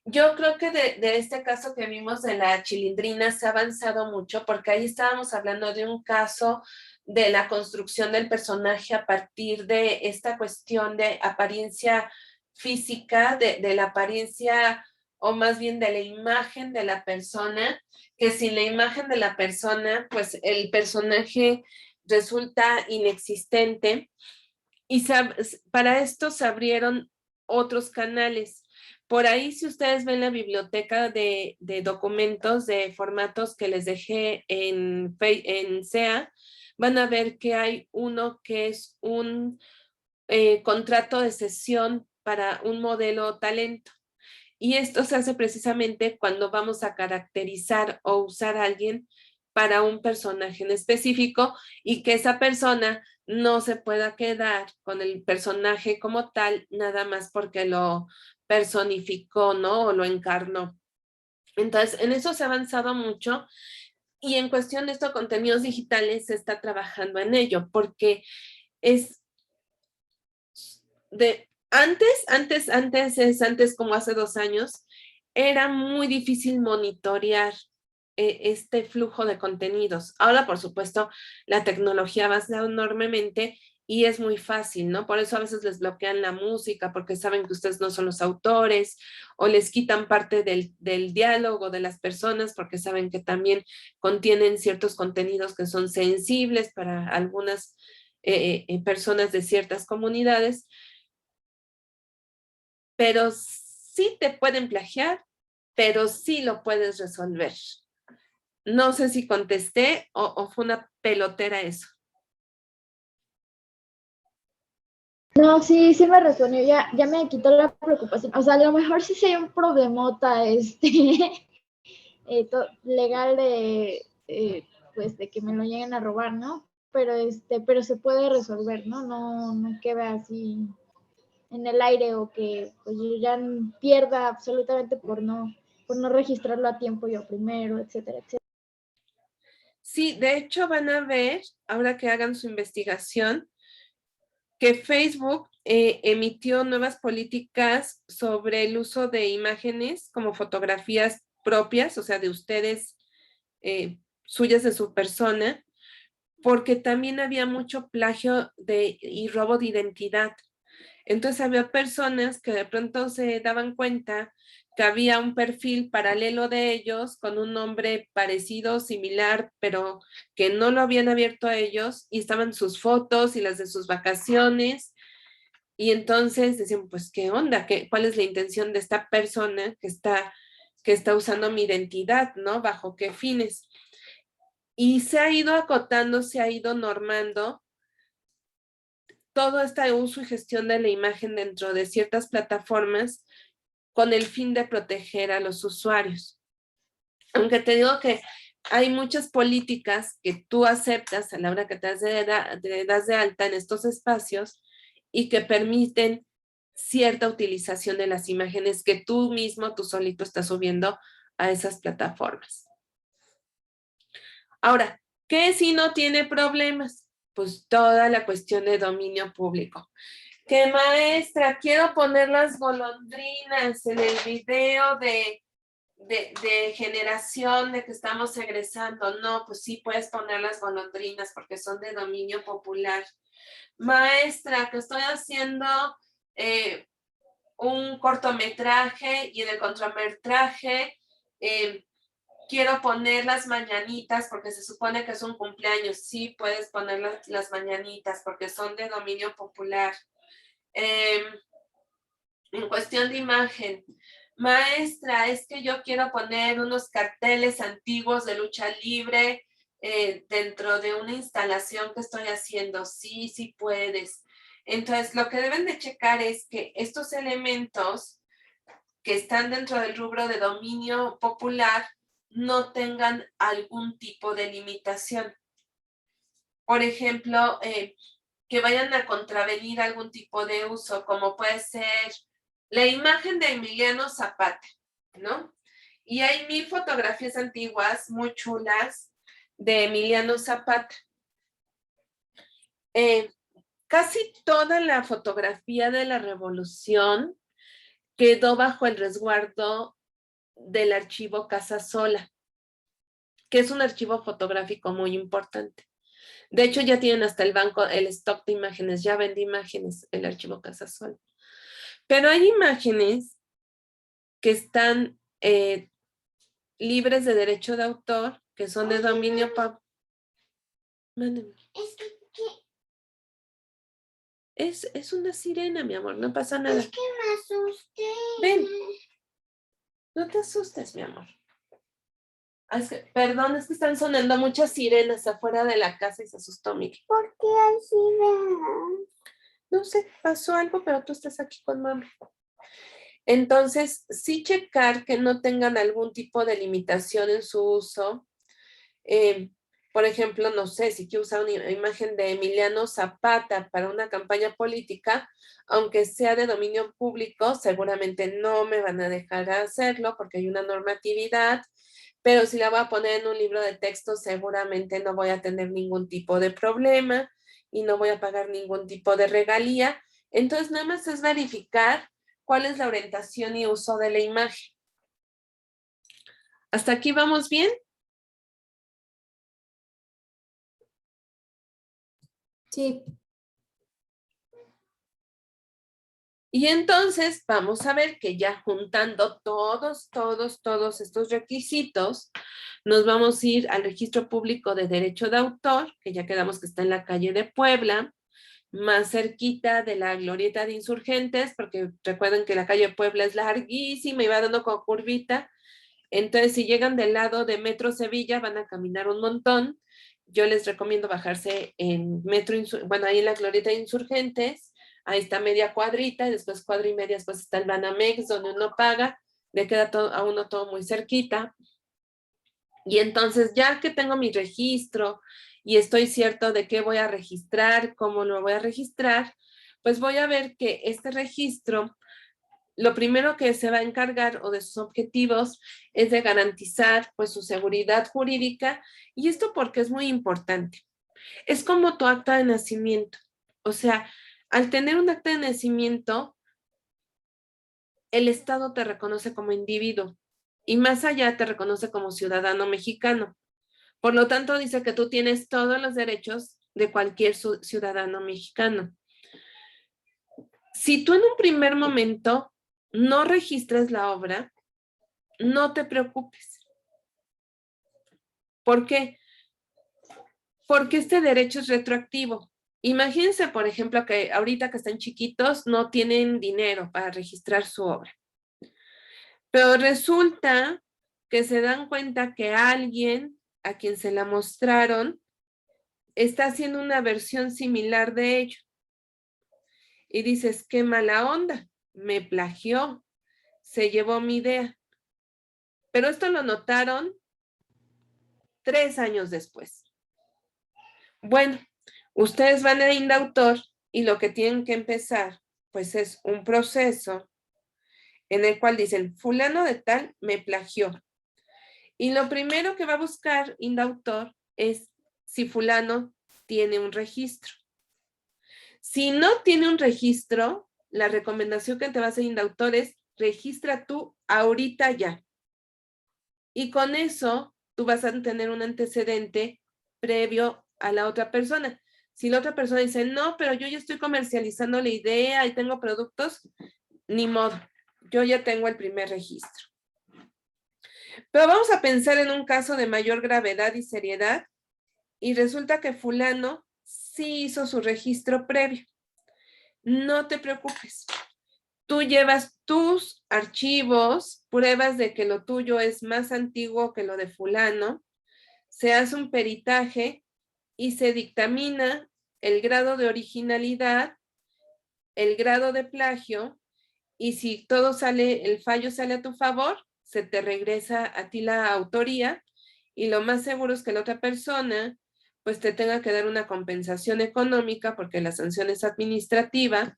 Yo creo que de este caso que vimos de la Chilindrina se ha avanzado mucho, porque ahí estábamos hablando de un caso de la construcción del personaje a partir de esta cuestión de apariencia física, de la apariencia, o más bien de la imagen de la persona, que sin la imagen de la persona, pues el personaje resulta inexistente. Y para esto se abrieron otros canales. Por ahí, si ustedes ven la biblioteca de documentos de formatos que les dejé en SEA, van a ver que hay uno que es un contrato de cesión para un modelo talento. Y esto se hace precisamente cuando vamos a caracterizar o usar a alguien para un personaje en específico y que esa persona no se pueda quedar con el personaje como tal, nada más porque lo personificó, ¿no? O lo encarnó. Entonces, en eso se ha avanzado mucho y en cuestión de estos contenidos digitales se está trabajando en ello, porque es de antes como hace 2 años, era muy difícil monitorear este flujo de contenidos. Ahora, por supuesto, la tecnología ha avanzado enormemente y es muy fácil, ¿no? Por eso a veces les bloquean la música porque saben que ustedes no son los autores o les quitan parte del diálogo de las personas porque saben que también contienen ciertos contenidos que son sensibles para algunas personas de ciertas comunidades, pero sí te pueden plagiar, pero sí lo puedes resolver. No sé si contesté o fue una pelotera eso. No, sí, sí me respondió, ya me quitó la preocupación. O sea, a lo mejor sí hay un problemota legal pues de que me lo lleguen a robar, ¿no? Pero se puede resolver, ¿no? No queda así en el aire o que pues yo ya pierda absolutamente por no registrarlo a tiempo yo primero, etcétera, etcétera. Sí, de hecho van a ver, ahora que hagan su investigación, que Facebook emitió nuevas políticas sobre el uso de imágenes como fotografías propias, o sea, de ustedes, suyas de su persona, porque también había mucho plagio y robo de identidad. Entonces había personas que de pronto se daban cuenta que había un perfil paralelo de ellos con un nombre parecido, similar, pero que no lo habían abierto a ellos y estaban sus fotos y las de sus vacaciones. Y entonces decían, pues, ¿qué onda? ¿Cuál es la intención de esta persona que está usando mi identidad, ¿no? ¿Bajo qué fines? Y se ha ido acotando, se ha ido normando todo este uso y gestión de la imagen dentro de ciertas plataformas con el fin de proteger a los usuarios. Aunque te digo que hay muchas políticas que tú aceptas a la hora que te das de alta en estos espacios y que permiten cierta utilización de las imágenes que tú mismo, tú solito estás subiendo a esas plataformas. Ahora, ¿qué si no tiene problemas? Pues toda la cuestión de dominio público. Que maestra, quiero poner las golondrinas en el video de generación de que estamos egresando. No, pues sí puedes poner las golondrinas porque son de dominio popular. Maestra, que estoy haciendo un cortometraje y en el cortometraje quiero poner las mañanitas porque se supone que es un cumpleaños. Sí puedes poner las mañanitas porque son de dominio popular. En cuestión de imagen, maestra, es que yo quiero poner unos carteles antiguos de lucha libre dentro de una instalación que estoy haciendo. Sí, sí puedes. Entonces, lo que deben de checar es que estos elementos que están dentro del rubro de dominio popular no tengan algún tipo de limitación. Por ejemplo, que vayan a contravenir algún tipo de uso, como puede ser la imagen de Emiliano Zapata, ¿no? Y hay 1000 fotografías antiguas muy chulas de Emiliano Zapata. Casi toda la fotografía de la revolución quedó bajo el resguardo del archivo Casasola, que es un archivo fotográfico muy importante. De hecho, ya tienen hasta el banco, el stock de imágenes, ya vende imágenes el archivo Casasola. Pero hay imágenes que están libres de derecho de autor, que son de dominio público. Es una sirena, mi amor, no pasa nada. Es que me asusté. Ven, no te asustes, mi amor. Perdón, es que están sonando muchas sirenas afuera de la casa y se asustó, Miguel. ¿Por qué hay sirenas? No sé, pasó algo, pero tú estás aquí con mami. Entonces, sí checar que no tengan algún tipo de limitación en su uso. Por ejemplo, no sé, si quiero usar una imagen de Emiliano Zapata para una campaña política, aunque sea de dominio público, seguramente no me van a dejar hacerlo porque hay una normatividad, pero si la voy a poner en un libro de texto, seguramente no voy a tener ningún tipo de problema y no voy a pagar ningún tipo de regalía. Entonces, nada más es verificar cuál es la orientación y uso de la imagen. ¿Hasta aquí vamos bien? Sí. Y entonces vamos a ver que ya juntando todos estos requisitos, nos vamos a ir al registro público de derecho de autor, que ya quedamos que está en la calle de Puebla, más cerquita de la glorieta de Insurgentes, porque recuerden que la calle de Puebla es larguísima y va dando con curvita. Entonces, si llegan del lado de Metro Sevilla, van a caminar un montón. Yo les recomiendo bajarse en bueno, ahí en la glorieta de Insurgentes. Ahí está media cuadrita, y después cuadra y media, después está el Banamex, donde uno paga, le queda todo, a uno todo muy cerquita. Y entonces, ya que tengo mi registro y estoy cierto de qué voy a registrar, cómo lo voy a registrar, pues voy a ver que este registro, lo primero que se va a encargar o de sus objetivos es de garantizar pues su seguridad jurídica. Y esto porque es muy importante. Es como tu acta de nacimiento. O sea, al tener un acta de nacimiento, el Estado te reconoce como individuo y más allá te reconoce como ciudadano mexicano. Por lo tanto, dice que tú tienes todos los derechos de cualquier ciudadano mexicano. Si tú en un primer momento no registras la obra, no te preocupes. ¿Por qué? Porque este derecho es retroactivo. Imagínense, por ejemplo, que ahorita que están chiquitos no tienen dinero para registrar su obra. Pero resulta que se dan cuenta que alguien a quien se la mostraron está haciendo una versión similar de ello. Y dices, qué mala onda, me plagió, se llevó mi idea. Pero esto lo notaron 3 años después. Bueno, ustedes van a Indautor y lo que tienen que empezar, pues es un proceso en el cual dicen, fulano de tal me plagió. Y lo primero que va a buscar Indautor es si fulano tiene un registro. Si no tiene un registro, la recomendación que te va a hacer Indautor es registra tú ahorita ya. Y con eso tú vas a tener un antecedente previo a la otra persona. Si la otra persona dice, no, pero yo ya estoy comercializando la idea y tengo productos, ni modo, yo ya tengo el primer registro. Pero vamos a pensar en un caso de mayor gravedad y seriedad y resulta que fulano sí hizo su registro previo. No te preocupes. Tú llevas tus archivos, pruebas de que lo tuyo es más antiguo que lo de fulano, se hace un peritaje y se dictamina el grado de originalidad, el grado de plagio, y si todo sale, el fallo sale a tu favor, se te regresa a ti la autoría y lo más seguro es que la otra persona pues te tenga que dar una compensación económica porque la sanción es administrativa,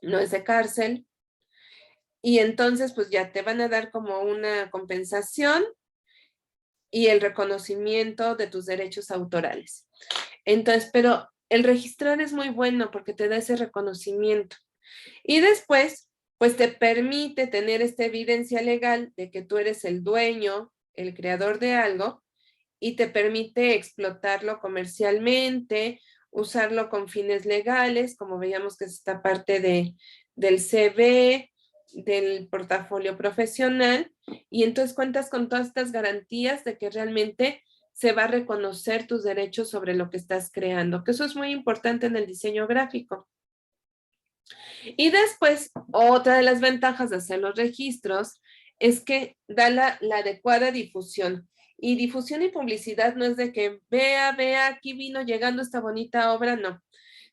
no es de cárcel, y entonces pues ya te van a dar como una compensación y el reconocimiento de tus derechos autorales. Entonces, pero el registrar es muy bueno porque te da ese reconocimiento. Y después, pues te permite tener esta evidencia legal de que tú eres el dueño, el creador de algo, y te permite explotarlo comercialmente, usarlo con fines legales, como veíamos que es esta parte del CV, del portafolio profesional, y entonces cuentas con todas estas garantías de que realmente se va a reconocer tus derechos sobre lo que estás creando, que eso es muy importante en el diseño gráfico. Y después, otra de las ventajas de hacer los registros es que da la adecuada difusión. Y difusión y publicidad no es de que vea, aquí vino llegando esta bonita obra, no,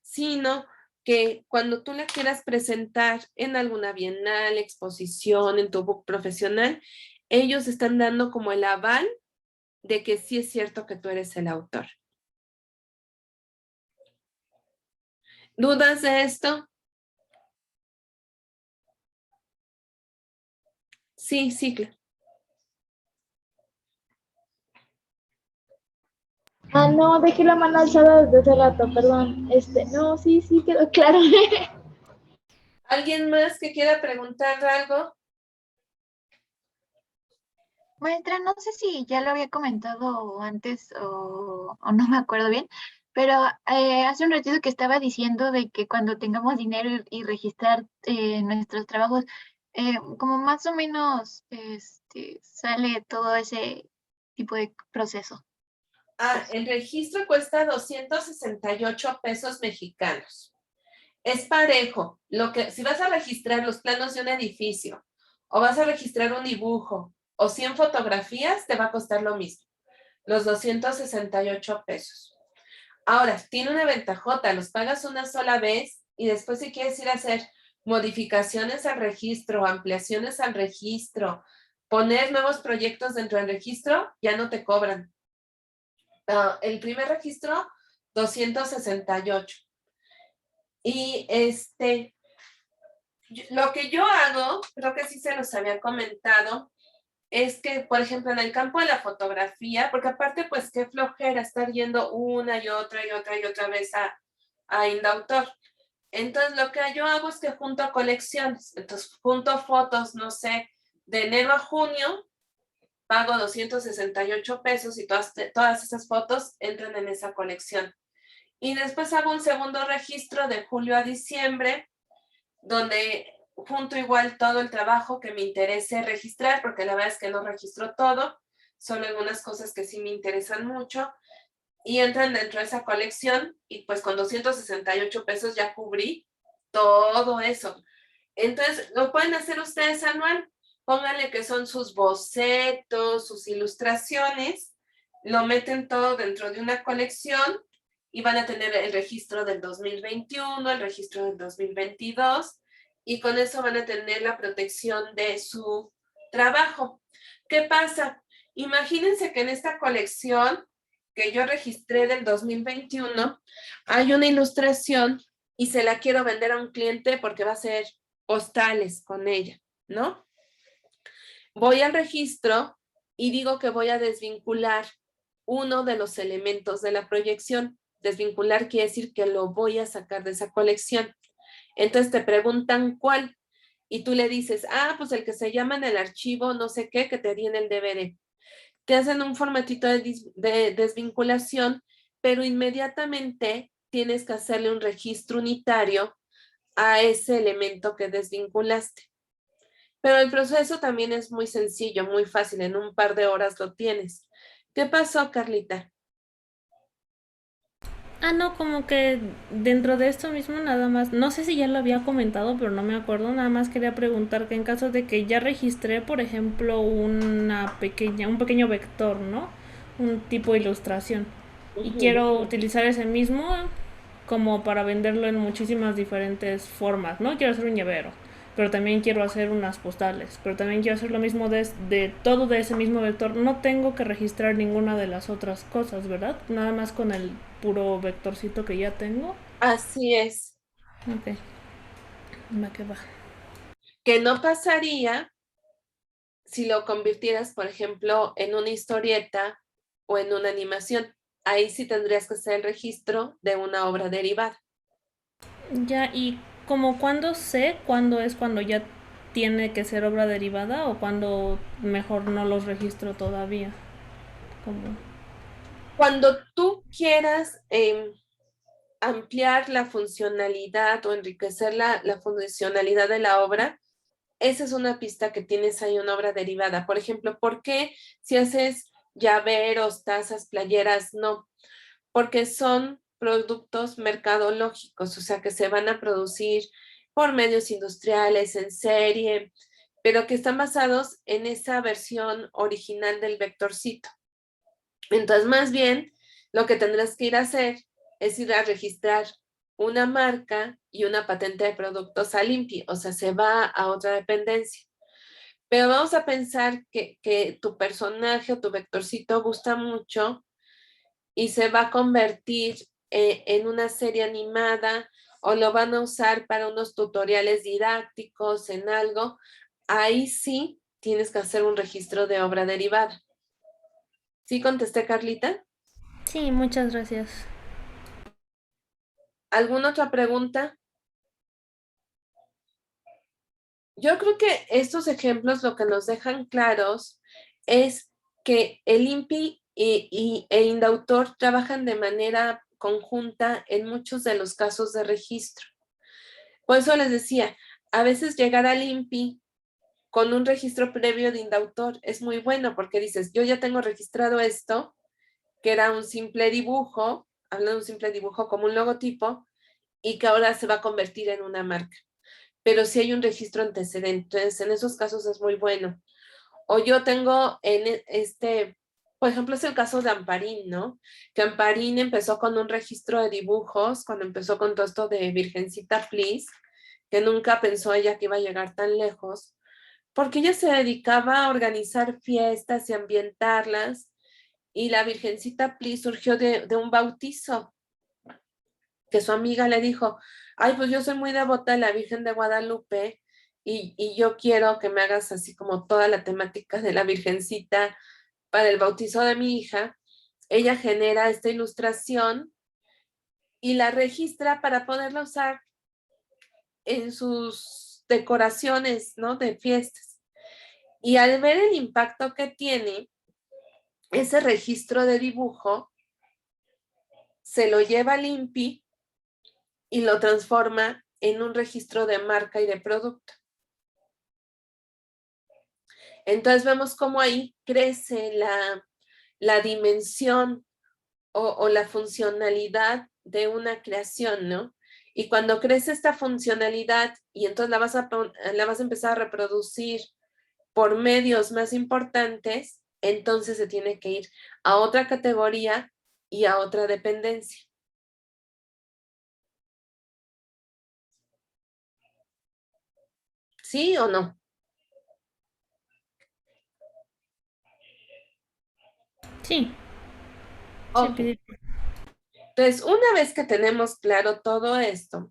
sino que cuando tú la quieras presentar en alguna bienal, exposición, en tu book profesional, ellos están dando como el aval de que sí es cierto que tú eres el autor. ¿Dudas de esto? Sí, sí, Ah, no, dejé la mano alzada desde hace rato, perdón. No, sí, sí, quedó claro. ¿Alguien más que quiera preguntar algo? Maestra, no sé si ya lo había comentado antes o no me acuerdo bien, pero hace un ratito que estaba diciendo de que cuando tengamos dinero y registrar nuestros trabajos, como más o menos sale todo ese tipo de proceso. El registro cuesta 268 pesos mexicanos. Es parejo. Si vas a registrar los planos de un edificio o vas a registrar un dibujo o 100 fotografías, te va a costar lo mismo, los 268 pesos. Ahora, tiene una ventajota, los pagas una sola vez y después si quieres ir a hacer modificaciones al registro, ampliaciones al registro, poner nuevos proyectos dentro del registro, ya no te cobran. El primer registro, 268. Y lo que yo hago, creo que sí se los había comentado, es que, por ejemplo, en el campo de la fotografía, porque aparte, pues, qué flojera estar yendo una y otra y otra y otra vez a Indautor. Entonces, lo que yo hago es que junto colecciones. Entonces, junto fotos, no sé, de enero a junio, pago 268 pesos y todas esas fotos entran en esa colección. Y después hago un segundo registro de julio a diciembre, donde junto igual todo el trabajo que me interese registrar, porque la verdad es que no registro todo, solo algunas cosas que sí me interesan mucho, y entran dentro de esa colección, y pues con 268 pesos ya cubrí todo eso. Entonces, lo pueden hacer ustedes anual, pónganle que son sus bocetos, sus ilustraciones, lo meten todo dentro de una colección y van a tener el registro del 2021, el registro del 2022 y con eso van a tener la protección de su trabajo. ¿Qué pasa? Imagínense que en esta colección que yo registré del 2021 hay una ilustración y se la quiero vender a un cliente porque va a hacer postales con ella, ¿no? Voy al registro y digo que voy a desvincular uno de los elementos de la proyección. Desvincular quiere decir que lo voy a sacar de esa colección. Entonces te preguntan cuál y tú le dices, pues el que se llama en el archivo no sé qué, que te di en el DVD. Te hacen un formatito de desvinculación, pero inmediatamente tienes que hacerle un registro unitario a ese elemento que desvinculaste. Pero el proceso también es muy sencillo, muy fácil, en un par de horas lo tienes. ¿Qué pasó, Carlita? No, como que dentro de esto mismo nada más, no sé si ya lo había comentado, pero no me acuerdo, nada más quería preguntar que en caso de que ya registré, por ejemplo, un pequeño vector, ¿no? Un tipo de ilustración. Y quiero utilizar ese mismo como para venderlo en muchísimas diferentes formas, ¿no? Quiero hacer un llavero, pero también quiero hacer unas postales, pero también quiero hacer lo mismo de todo de ese mismo vector. No tengo que registrar ninguna de las otras cosas, ¿verdad? Nada más con el puro vectorcito que ya tengo. Así es. Ok, va que va. Que no pasaría si lo convirtieras, por ejemplo, en una historieta o en una animación. Ahí sí tendrías que hacer el registro de una obra derivada. Ya, y como cuando sé cuándo es cuando ya tiene que ser obra derivada o cuando mejor no los registro todavía. Como... Cuando tú quieras ampliar la funcionalidad o enriquecer la funcionalidad de la obra, esa es una pista que tienes ahí, una obra derivada. Por ejemplo, ¿por qué si haces llaveros, tazas, playeras? No, porque son productos mercadológicos, o sea, que se van a producir por medios industriales, en serie, pero que están basados en esa versión original del vectorcito. Entonces, más bien, lo que tendrás que ir a hacer es ir a registrar una marca y una patente de productos a Limpi, o sea, se va a otra dependencia. Pero vamos a pensar que tu personaje o tu vectorcito gusta mucho y se va a convertir en una serie animada o lo van a usar para unos tutoriales didácticos en algo, ahí sí tienes que hacer un registro de obra derivada. ¿Sí contesté, Carlita? Sí, muchas gracias. ¿Alguna otra pregunta? Yo creo que estos ejemplos lo que nos dejan claros es que el INPI e Indautor trabajan de manera conjunta en muchos de los casos de registro. Por eso les decía, a veces llegar al INPI con un registro previo de Indautor es muy bueno porque dices, yo ya tengo registrado esto, que era un simple dibujo, hablando de un simple dibujo como un logotipo, y que ahora se va a convertir en una marca. Pero si hay un registro antecedente, entonces en esos casos es muy bueno. O yo tengo en por ejemplo, es el caso de Amparín, ¿no? Que Amparín empezó con un registro de dibujos, cuando empezó con todo esto de Virgencita Please, que nunca pensó ella que iba a llegar tan lejos, porque ella se dedicaba a organizar fiestas y ambientarlas, y la Virgencita Please surgió de un bautizo, que su amiga le dijo, ay, pues yo soy muy devota de la Virgen de Guadalupe y yo quiero que me hagas así como toda la temática de la Virgencita para el bautizo de mi hija. Ella genera esta ilustración y la registra para poderla usar en sus decoraciones, ¿no? De fiestas. Y al ver el impacto que tiene ese registro de dibujo, se lo lleva al INPI y lo transforma en un registro de marca y de producto. Entonces vemos cómo ahí crece la dimensión o la funcionalidad de una creación, ¿no? Y cuando crece esta funcionalidad y entonces la vas a empezar a reproducir por medios más importantes, entonces se tiene que ir a otra categoría y a otra dependencia. ¿Sí o no? Sí, sí, Ok. Entonces, una vez que tenemos claro todo esto,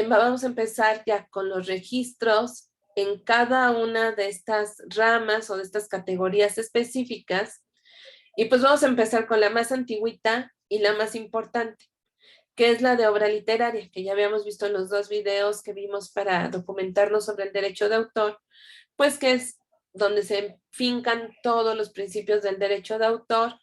vamos a empezar ya con los registros en cada una de estas ramas o de estas categorías específicas. Y pues vamos a empezar con la más antigüita y la más importante, que es la de obra literaria, que ya habíamos visto en los dos videos que vimos para documentarnos sobre el derecho de autor, pues que es donde se fincan todos los principios del derecho de autor,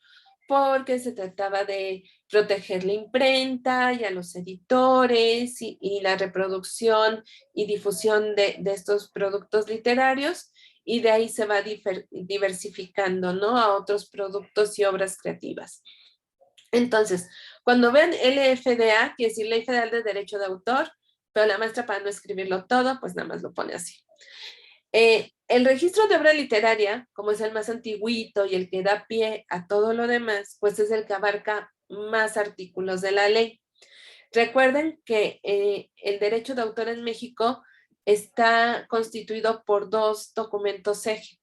porque se trataba de proteger la imprenta y a los editores y la reproducción y difusión de estos productos literarios, y de ahí se va diversificando, ¿no? A otros productos y obras creativas. Entonces, cuando ven LFDA, quiere decir Ley Federal de Derecho de Autor, pero la maestra para no escribirlo todo, pues nada más lo pone así. El registro de obra literaria, como es el más antiguito y el que da pie a todo lo demás, pues es el que abarca más artículos de la ley. Recuerden que el derecho de autor en México está constituido por dos documentos eje,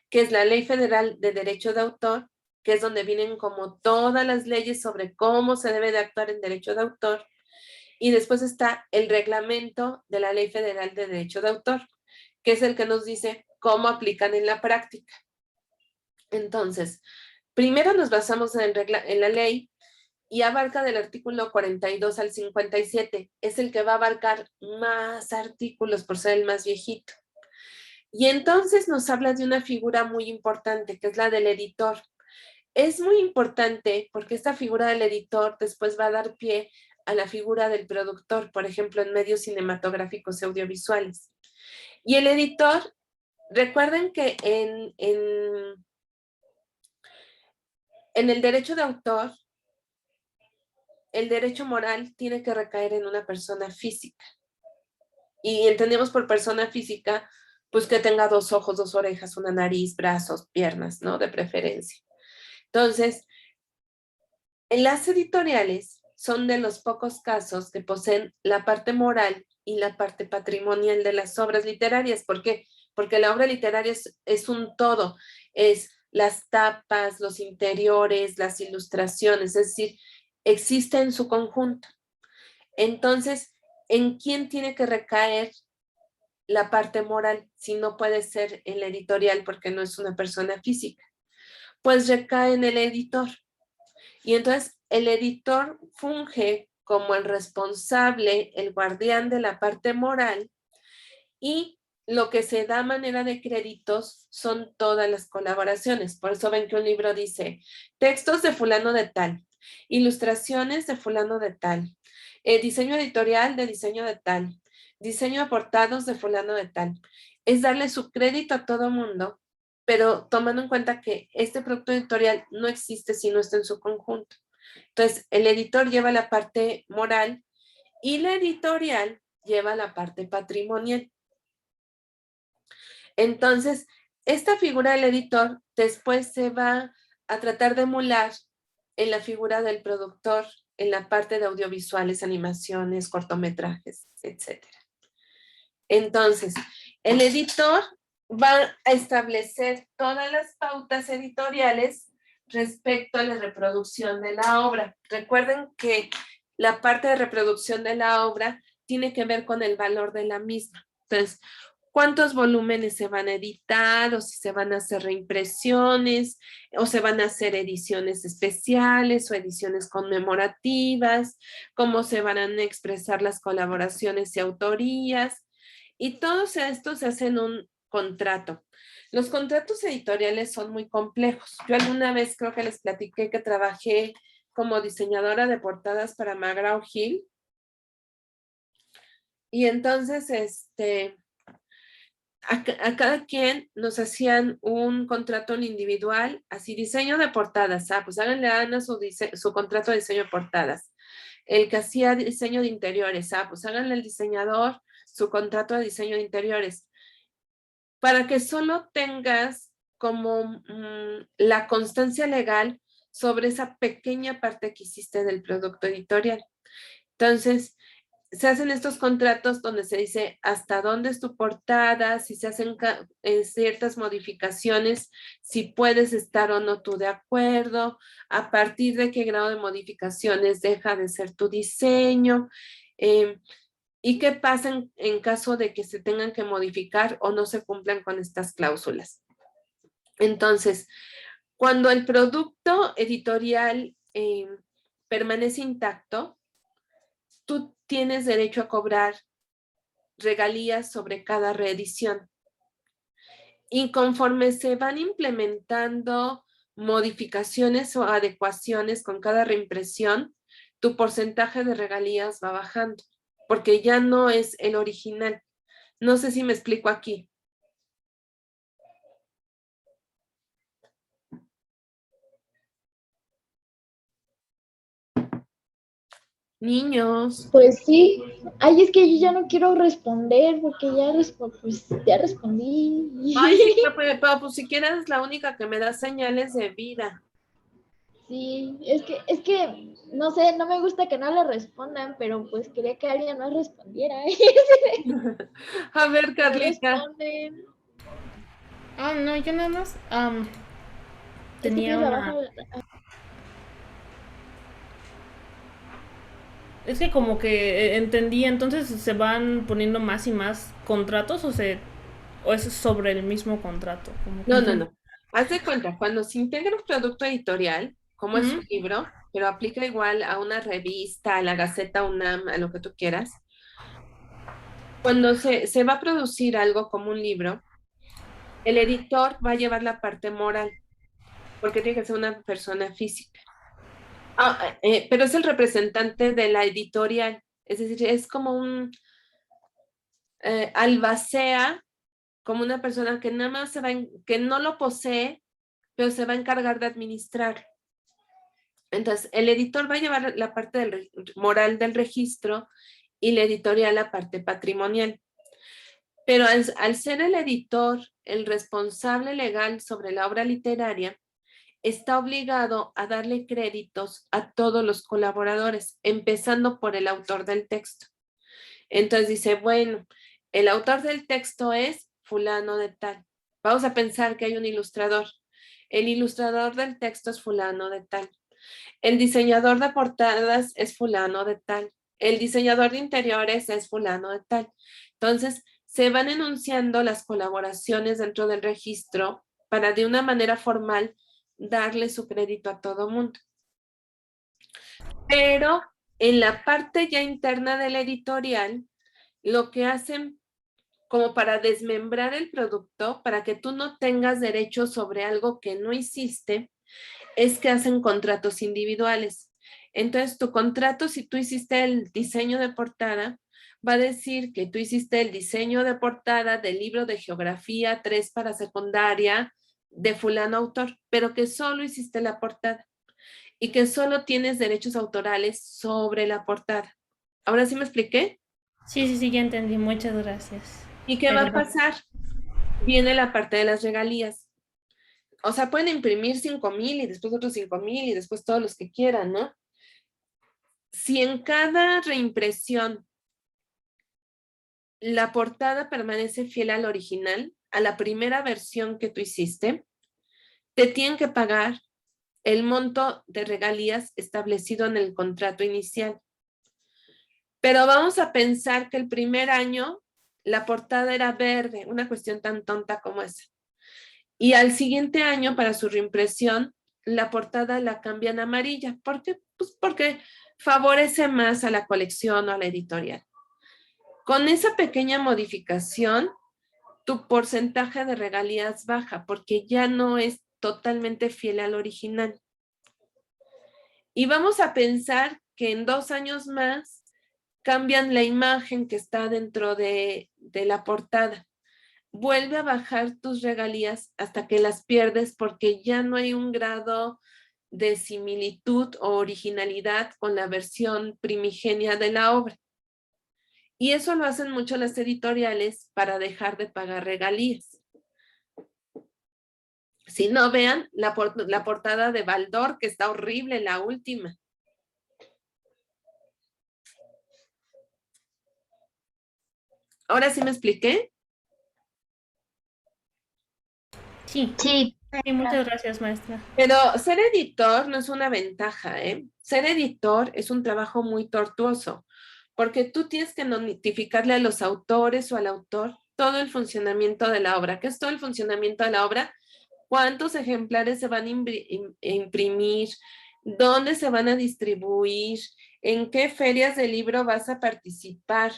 que es la Ley Federal de Derecho de Autor, que es donde vienen como todas las leyes sobre cómo se debe de actuar en derecho de autor, y después está el reglamento de la Ley Federal de Derecho de Autor, que es el que nos dice cómo aplican en la práctica. Entonces, primero nos basamos en la ley y abarca del artículo 42 al 57. Es el que va a abarcar más artículos por ser el más viejito. Y entonces nos habla de una figura muy importante, que es la del editor. Es muy importante porque esta figura del editor después va a dar pie a la figura del productor, por ejemplo, en medios cinematográficos y audiovisuales. Y el editor, recuerden que en el derecho de autor, el derecho moral tiene que recaer en una persona física. Y entendemos por persona física, pues que tenga dos ojos, dos orejas, una nariz, brazos, piernas, ¿no? De preferencia. Entonces, en las editoriales son de los pocos casos que poseen la parte moral y la parte patrimonial de las obras literarias. ¿Por qué? porque la obra literaria es un todo, es las tapas, los interiores, las ilustraciones, es decir, existe en su conjunto. Entonces, ¿en quién tiene que recaer la parte moral si no puede ser en la editorial porque no es una persona física? Pues recae en el editor. Y entonces el editor funge como el responsable, el guardián de la parte moral, y lo que se da a manera de créditos son todas las colaboraciones. Por eso ven que un libro dice textos de fulano de tal, ilustraciones de fulano de tal, diseño editorial de diseño de tal, diseño de portados de fulano de tal. Es darle su crédito a todo mundo, pero tomando en cuenta que este producto editorial no existe si no está en su conjunto. Entonces, el editor lleva la parte moral y la editorial lleva la parte patrimonial. Entonces, esta figura del editor después se va a tratar de emular en la figura del productor, en la parte de audiovisuales, animaciones, cortometrajes, etc. Entonces, el editor va a establecer todas las pautas editoriales respecto a la reproducción de la obra. Recuerden que la parte de reproducción de la obra tiene que ver con el valor de la misma. Entonces, ¿cuántos volúmenes se van a editar? O si se van a hacer reimpresiones, o se van a hacer ediciones especiales o ediciones conmemorativas, cómo se van a expresar las colaboraciones y autorías. Y todo esto se hace en un contrato. Los contratos editoriales son muy complejos. Yo alguna vez creo que les platiqué que trabajé como diseñadora de portadas para McGraw-Hill. Y entonces, a cada quien nos hacían un contrato en individual, así diseño de portadas. Pues háganle a Ana su contrato de diseño de portadas. El que hacía diseño de interiores, pues háganle al diseñador su contrato de diseño de interiores, para que solo tengas como la constancia legal sobre esa pequeña parte que hiciste del producto editorial. Entonces, se hacen estos contratos donde se dice hasta dónde es tu portada, si se hacen ciertas modificaciones, si puedes estar o no tú de acuerdo, a partir de qué grado de modificaciones deja de ser tu diseño, y qué pasa en caso de que se tengan que modificar o no se cumplan con estas cláusulas. Entonces, cuando el producto editorial permanece intacto, tú tienes derecho a cobrar regalías sobre cada reedición. Y conforme se van implementando modificaciones o adecuaciones con cada reimpresión, tu porcentaje de regalías va bajando, porque ya no es el original. No sé si me explico aquí. Niños. Pues sí. Ay, es que yo ya no quiero responder porque ya respondí. Ay, sí, pero pues si quieres, la única que me da señales de vida. Sí, es que, no sé, no me gusta que no le respondan, pero pues quería que alguien más respondiera. A ver, No Carlita. responden. No, yo nada más Es que tenía tienes una... abajo. Es que como que entendí, entonces se van poniendo más y más contratos o es sobre el mismo contrato. Como que... No. Haz de cuenta, cuando se integra un producto editorial, como es un libro, pero aplica igual a una revista, a la Gaceta UNAM, a lo que tú quieras. Cuando se va a producir algo como un libro, el editor va a llevar la parte moral, porque tiene que ser una persona física. Pero es el representante de la editorial, es decir, es como un albacea, como una persona que nada más que no lo posee, pero se va a encargar de administrar. Entonces, el editor va a llevar la parte moral del registro y la editorial la parte patrimonial. Pero al ser el editor el responsable legal sobre la obra literaria, está obligado a darle créditos a todos los colaboradores, empezando por el autor del texto. Entonces dice, bueno, el autor del texto es fulano de tal. Vamos a pensar que hay un ilustrador. El ilustrador del texto es fulano de tal. El diseñador de portadas es fulano de tal. El diseñador de interiores es fulano de tal. Entonces, se van enunciando las colaboraciones dentro del registro para de una manera formal darle su crédito a todo mundo. Pero en la parte ya interna de la editorial, lo que hacen como para desmembrar el producto, para que tú no tengas derecho sobre algo que no hiciste, es que hacen contratos individuales. Entonces, tu contrato, si tú hiciste el diseño de portada, va a decir que tú hiciste el diseño de portada del libro de geografía 3 para secundaria de fulano autor, pero que solo hiciste la portada y que solo tienes derechos autorales sobre la portada. ¿Ahora sí me expliqué? Sí, sí, sí, ya entendí. Muchas gracias. ¿Y qué va a pasar? Viene la parte de las regalías. O sea, pueden imprimir 5,000 y después otros 5,000 y después todos los que quieran, ¿no? Si en cada reimpresión la portada permanece fiel al original, a la primera versión que tú hiciste, te tienen que pagar el monto de regalías establecido en el contrato inicial. Pero vamos a pensar que el primer año la portada era verde, una cuestión tan tonta como esa. Y al siguiente año, para su reimpresión, la portada la cambian a amarilla. ¿Por qué? Pues porque favorece más a la colección o a la editorial. Con esa pequeña modificación, tu porcentaje de regalías baja porque ya no es totalmente fiel al original. Y vamos a pensar que en 2 años más cambian la imagen que está dentro de la portada. Vuelve a bajar tus regalías hasta que las pierdes porque ya no hay un grado de similitud o originalidad con la versión primigenia de la obra. Y eso lo hacen mucho las editoriales para dejar de pagar regalías. Si no, vean la portada de Baldor, que está horrible, la última. ¿Ahora sí me expliqué? Sí, Sí, sí, muchas gracias, maestra. Pero ser editor no es una ventaja, ¿eh? Ser editor es un trabajo muy tortuoso, porque tú tienes que notificarle a los autores o al autor todo el funcionamiento de la obra. ¿Qué es todo el funcionamiento de la obra? ¿Cuántos ejemplares se van a imprimir? ¿Dónde se van a distribuir? ¿En qué ferias de libro vas a participar?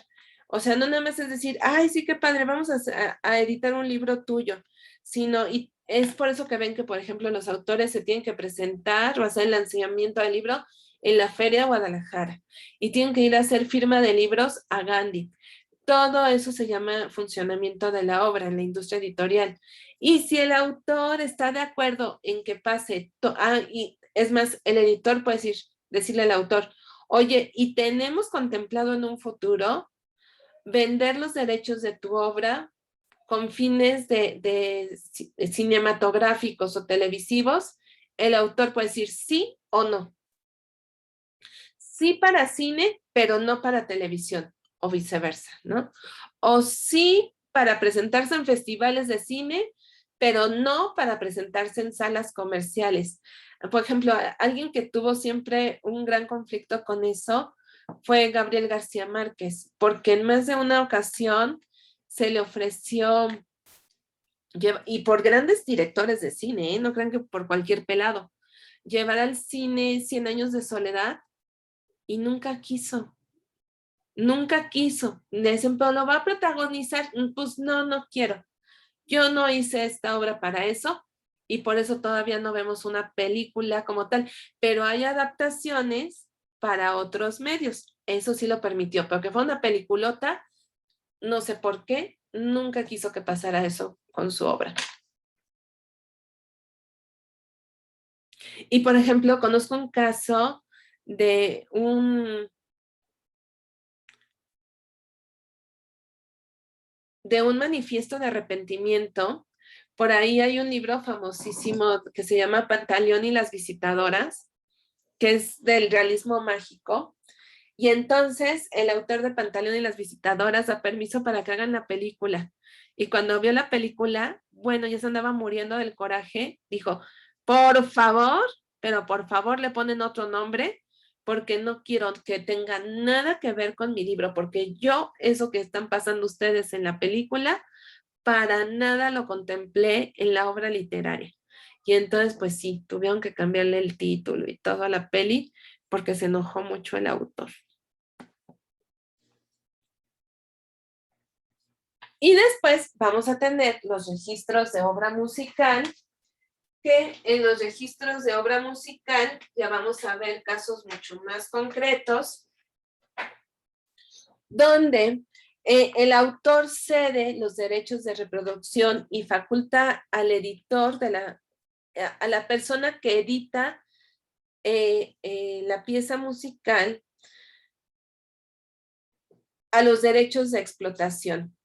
O sea, no nada más es decir, ay, sí, qué padre, vamos a editar un libro tuyo, sino, y es por eso que ven que, por ejemplo, los autores se tienen que presentar o hacer el lanzamiento del libro en la Feria de Guadalajara y tienen que ir a hacer firma de libros a Gandhi. Todo eso se llama funcionamiento de la obra en la industria editorial. Y si el autor está de acuerdo en que pase, y es más, el editor puede decirle al autor, oye, y tenemos contemplado en un futuro vender los derechos de tu obra con fines de cinematográficos o televisivos, el autor puede decir sí o no. Sí para cine, pero no para televisión, o viceversa, ¿no? O sí para presentarse en festivales de cine, pero no para presentarse en salas comerciales. Por ejemplo, alguien que tuvo siempre un gran conflicto con eso fue Gabriel García Márquez, porque en más de una ocasión se le ofreció, y por grandes directores de cine, no crean que por cualquier pelado, llevar al cine 100 años de soledad y nunca quiso. Nunca quiso. Le dicen, pero lo va a protagonizar. Pues no, no quiero. Yo no hice esta obra para eso y por eso todavía no vemos una película como tal, pero hay adaptaciones para otros medios. Eso sí lo permitió, pero que fue una peliculota, no sé por qué, nunca quiso que pasara eso con su obra. Y por ejemplo, conozco un caso de un manifiesto de arrepentimiento. Por ahí hay un libro famosísimo que se llama Pantaleón y las visitadoras, que es del realismo mágico. Y entonces el autor de Pantaleón y las visitadoras da permiso para que hagan la película. Y cuando vio la película, bueno, ya se andaba muriendo del coraje, dijo, por favor, pero por favor le ponen otro nombre, porque no quiero que tenga nada que ver con mi libro, porque yo eso que están pasando ustedes en la película, para nada lo contemplé en la obra literaria. Y entonces, pues sí, tuvieron que cambiarle el título y toda la peli, porque se enojó mucho el autor. Y después vamos a tener los registros de obra musical, que en los registros de obra musical ya vamos a ver casos mucho más concretos, donde el autor cede los derechos de reproducción y faculta al editor a la persona que edita la pieza musical a los derechos de explotación.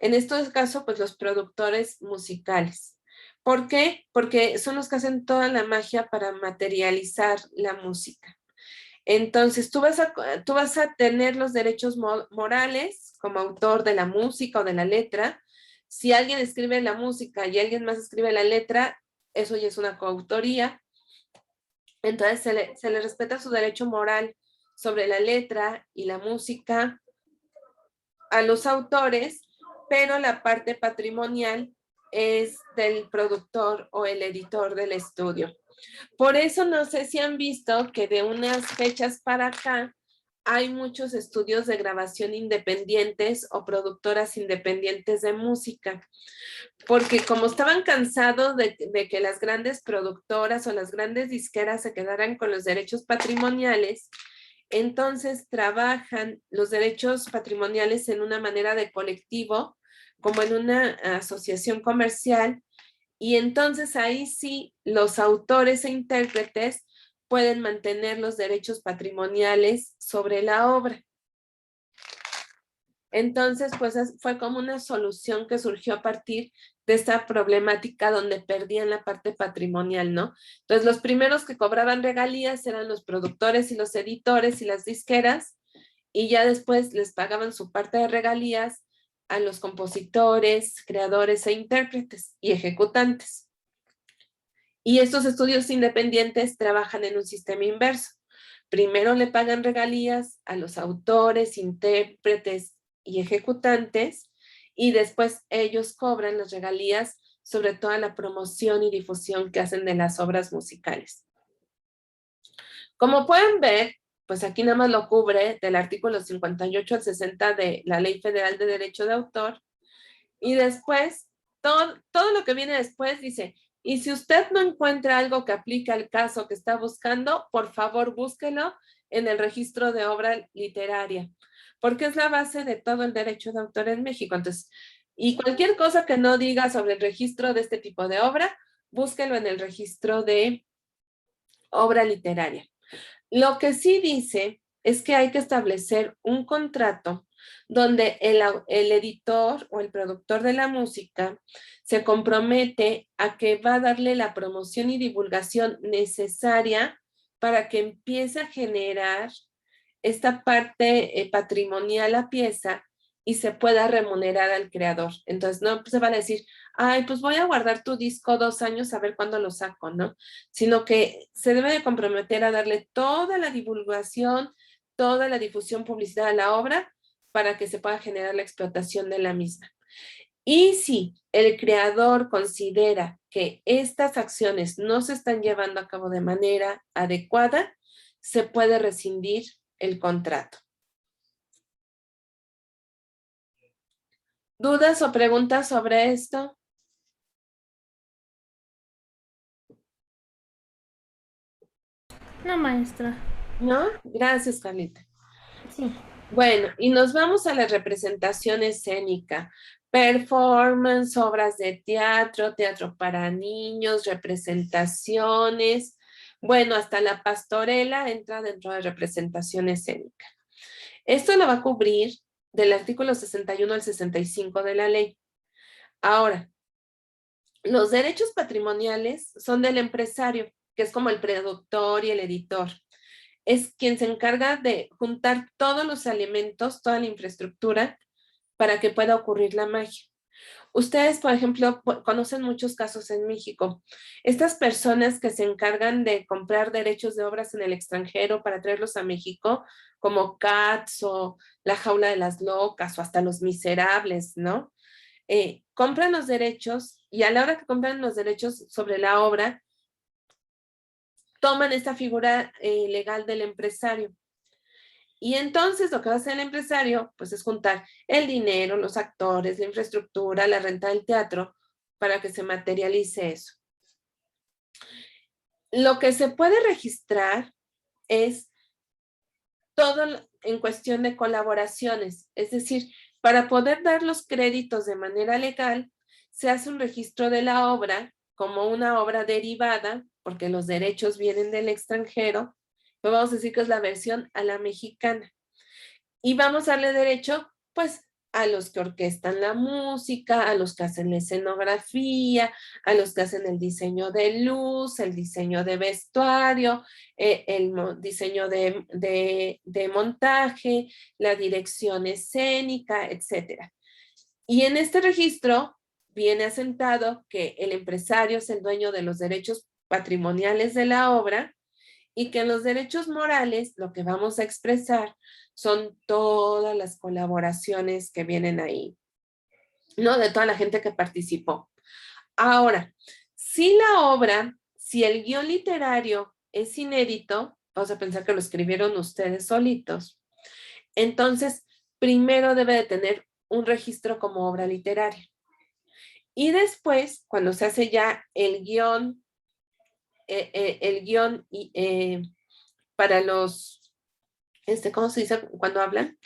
En estos casos, pues los productores musicales. ¿Por qué? Porque son los que hacen toda la magia para materializar la música. Entonces, tú vas a tener los derechos morales como autor de la música o de la letra. Si alguien escribe la música y alguien más escribe la letra, eso ya es una coautoría. Entonces, se le respeta su derecho moral sobre la letra y la música a los autores, pero la parte patrimonial es del productor o el editor del estudio. Por eso no sé si han visto que de unas fechas para acá hay muchos estudios de grabación independientes o productoras independientes de música, porque como estaban cansados de que las grandes productoras o las grandes disqueras se quedaran con los derechos patrimoniales, entonces trabajan los derechos patrimoniales en una manera de colectivo, como en una asociación comercial, y entonces ahí sí los autores e intérpretes pueden mantener los derechos patrimoniales sobre la obra. Entonces, pues fue como una solución que surgió a partir de esta problemática donde perdían la parte patrimonial, ¿no? Entonces, los primeros que cobraban regalías eran los productores y los editores y las disqueras, y ya después les pagaban su parte de regalías a los compositores, creadores e intérpretes y ejecutantes. Y estos estudios independientes trabajan en un sistema inverso. Primero le pagan regalías a los autores, intérpretes y ejecutantes, y después ellos cobran las regalías sobre toda la promoción y difusión que hacen de las obras musicales. Como pueden ver, pues aquí nada más lo cubre del artículo 58 al 60 de la Ley Federal de Derecho de Autor, y después, todo lo que viene después dice, y si usted no encuentra algo que aplique al caso que está buscando, por favor búsquelo en el registro de obra literaria, porque es la base de todo el derecho de autor en México. Entonces, y cualquier cosa que no diga sobre el registro de este tipo de obra, búsquelo en el registro de obra literaria. Lo que sí dice es que hay que establecer un contrato donde el editor o el productor de la música se compromete a que va a darle la promoción y divulgación necesaria para que empiece a generar esta parte patrimonial a pieza y se pueda remunerar al creador. Entonces, no se va a decir, ay, pues voy a guardar tu disco 2 años a ver cuándo lo saco, ¿no? Sino que se debe de comprometer a darle toda la divulgación, toda la difusión, publicidad a la obra para que se pueda generar la explotación de la misma. Y si el creador considera que estas acciones no se están llevando a cabo de manera adecuada, se puede rescindir el contrato. ¿Dudas o preguntas sobre esto? No, maestra. ¿No? Gracias, Carlita. Sí. Bueno, y nos vamos a la representación escénica. Performance, obras de teatro, teatro para niños, representaciones. Bueno, hasta la pastorela entra dentro de representación escénica. Esto lo va a cubrir del artículo 61 al 65 de la ley. Ahora, los derechos patrimoniales son del empresario, que es como el productor y el editor. es quien se encarga de juntar todos los elementos, toda la infraestructura para que pueda ocurrir la magia. Ustedes, por ejemplo, conocen muchos casos en México. Estas personas que se encargan de comprar derechos de obras en el extranjero para traerlos a México, como Cats o La Jaula de las Locas o hasta Los Miserables, ¿no? Compran los derechos y a la hora que compran los derechos sobre la obra, toman esta figura legal del empresario. Y entonces lo que va a hacer el empresario, pues es juntar el dinero, los actores, la infraestructura, la renta del teatro, para que se materialice eso. Lo que se puede registrar es todo en cuestión de colaboraciones, es decir, para poder dar los créditos de manera legal, se hace un registro de la obra como una obra derivada, porque los derechos vienen del extranjero, pues vamos a decir que es la versión a la mexicana. Y vamos a darle derecho, pues, a los que orquestan la música, a los que hacen la escenografía, a los que hacen el diseño de luz, el diseño de vestuario, el diseño de montaje, la dirección escénica, etc. Y en este registro viene asentado que el empresario es el dueño de los derechos patrimoniales de la obra y que en los derechos morales lo que vamos a expresar son todas las colaboraciones que vienen ahí, ¿no? De toda la gente que participó. Ahora, si la obra, si el guión literario es inédito, vamos a pensar que lo escribieron ustedes solitos, entonces primero debe de tener un registro como obra literaria. Y después, cuando se hace ya el guión para los, ¿cómo se dice cuando hablan?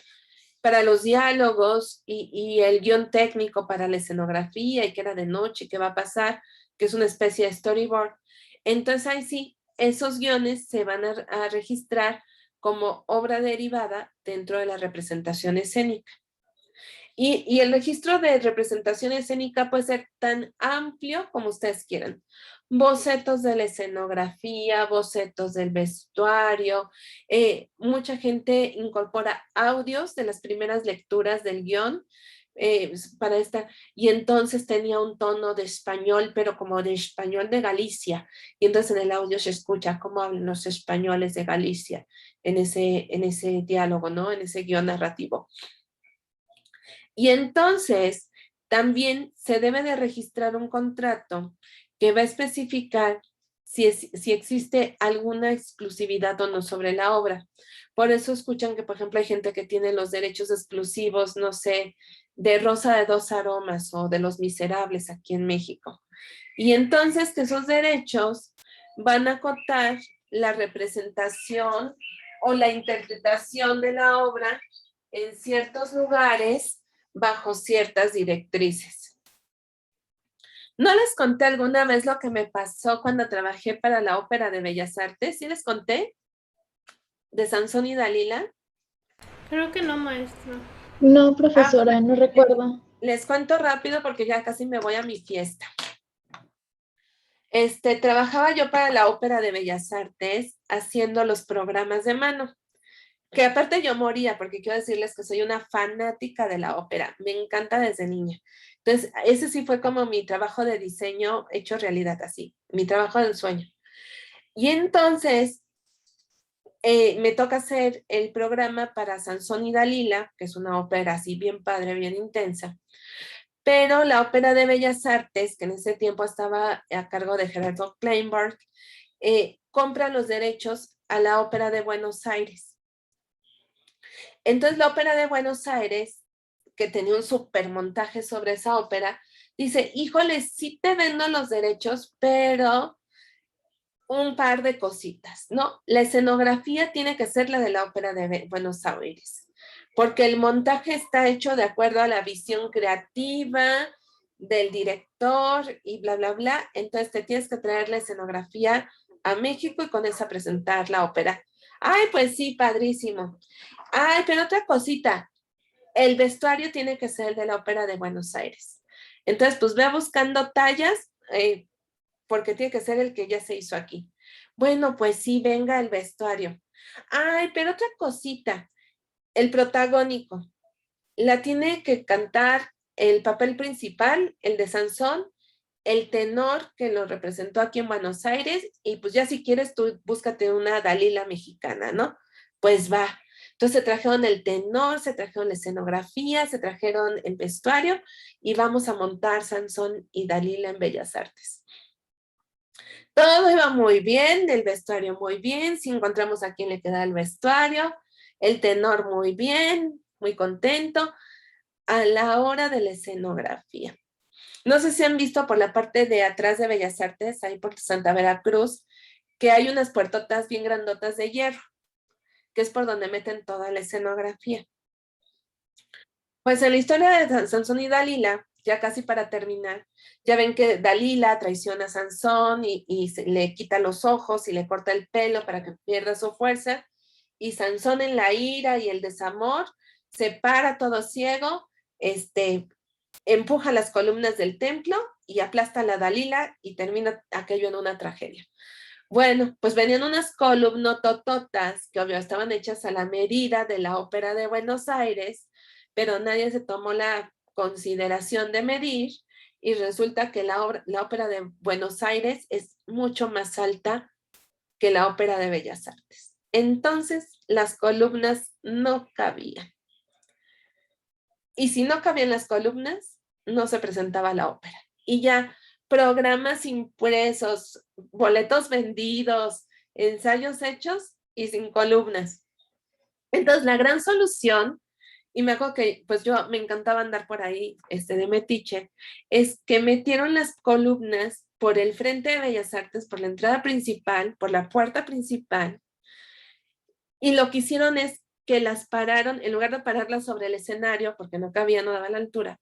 Para los diálogos y el guión técnico para la escenografía y que era de noche, qué va a pasar, que es una especie de storyboard. Entonces ahí sí, esos guiones se van a registrar como obra derivada dentro de la representación escénica. Y el registro de representación escénica puede ser tan amplio como ustedes quieran. Bocetos de la escenografía, bocetos del vestuario. Mucha gente incorpora audios de las primeras lecturas del guión para esta. Y entonces tenía un tono de español, pero como de español de Galicia. Y entonces en el audio se escucha cómo hablan los españoles de Galicia en ese diálogo, ¿no? En ese guión narrativo. Y entonces también se debe de registrar un contrato que va a especificar si existe alguna exclusividad o no sobre la obra. Por eso escuchan que, por ejemplo, hay gente que tiene los derechos exclusivos, no sé, de Rosa de Dos Aromas o de Los Miserables aquí en México. Y entonces que esos derechos van a acotar la representación o la interpretación de la obra en ciertos lugares bajo ciertas directrices. ¿No les conté alguna vez lo que me pasó cuando trabajé para la Ópera de Bellas Artes? ¿Sí les conté? ¿De Sansón y Dalila? Creo que no, maestra. No, profesora, no recuerdo. Les cuento rápido porque ya casi me voy a mi fiesta. Trabajaba yo para la Ópera de Bellas Artes haciendo los programas de mano. Que aparte yo moría, porque quiero decirles que soy una fanática de la ópera, me encanta desde niña. Entonces, ese sí fue como mi trabajo de diseño hecho realidad, así, mi trabajo del sueño. Y entonces, me toca hacer el programa para Sansón y Dalila, que es una ópera así bien padre, bien intensa. Pero la Ópera de Bellas Artes, que en ese tiempo estaba a cargo de Gerardo Kleinberg, compra los derechos a la Ópera de Buenos Aires. Entonces la Ópera de Buenos Aires, que tenía un súper montaje sobre esa ópera, dice, híjole, sí te vendo los derechos, pero un par de cositas, ¿no? La escenografía tiene que ser la de la Ópera de Buenos Aires, porque el montaje está hecho de acuerdo a la visión creativa del director y bla, bla, bla. Entonces te tienes que traer la escenografía a México y con esa presentar la ópera. Ay, pues sí, padrísimo. Ay, pero otra cosita, el vestuario tiene que ser el de la Ópera de Buenos Aires. Entonces, pues ve buscando tallas, porque tiene que ser el que ya se hizo aquí. Bueno, pues sí, venga el vestuario. Ay, pero otra cosita, el protagónico. La tiene que cantar el papel principal, el de Sansón, el tenor que lo representó aquí en Buenos Aires, y pues ya si quieres tú búscate una Dalila mexicana, ¿no? Pues va. Entonces se trajeron el tenor, se trajeron la escenografía, se trajeron el vestuario y vamos a montar Sansón y Dalila en Bellas Artes. Todo iba muy bien, el vestuario muy bien, si encontramos a quién le queda el vestuario, el tenor muy bien, muy contento, a la hora de la escenografía. No sé si han visto por la parte de atrás de Bellas Artes, ahí por Santa Veracruz, que hay unas puertotas bien grandotas de hierro, que es por donde meten toda la escenografía. Pues en la historia de Sansón y Dalila, ya casi para terminar, ya ven que Dalila traiciona a Sansón y le quita los ojos y le corta el pelo para que pierda su fuerza, y Sansón en la ira y el desamor se para todo ciego, empuja las columnas del templo y aplasta a la Dalila y termina aquello en una tragedia. Bueno, pues venían unas columnotototas que obvio estaban hechas a la medida de la ópera de Buenos Aires, pero nadie se tomó la consideración de medir y resulta que la ópera de Buenos Aires es mucho más alta que la ópera de Bellas Artes. Entonces, las columnas no cabían. Y si no cabían las columnas, no se presentaba la ópera. Y ya programas impresos, boletos vendidos, ensayos hechos y sin columnas. Entonces, la gran solución, y me acuerdo que pues yo me encantaba andar por ahí de metiche, es que metieron las columnas por el frente de Bellas Artes, por la entrada principal, por la puerta principal, y lo que hicieron es que las pararon, en lugar de pararlas sobre el escenario, porque no cabía, no daba la altura,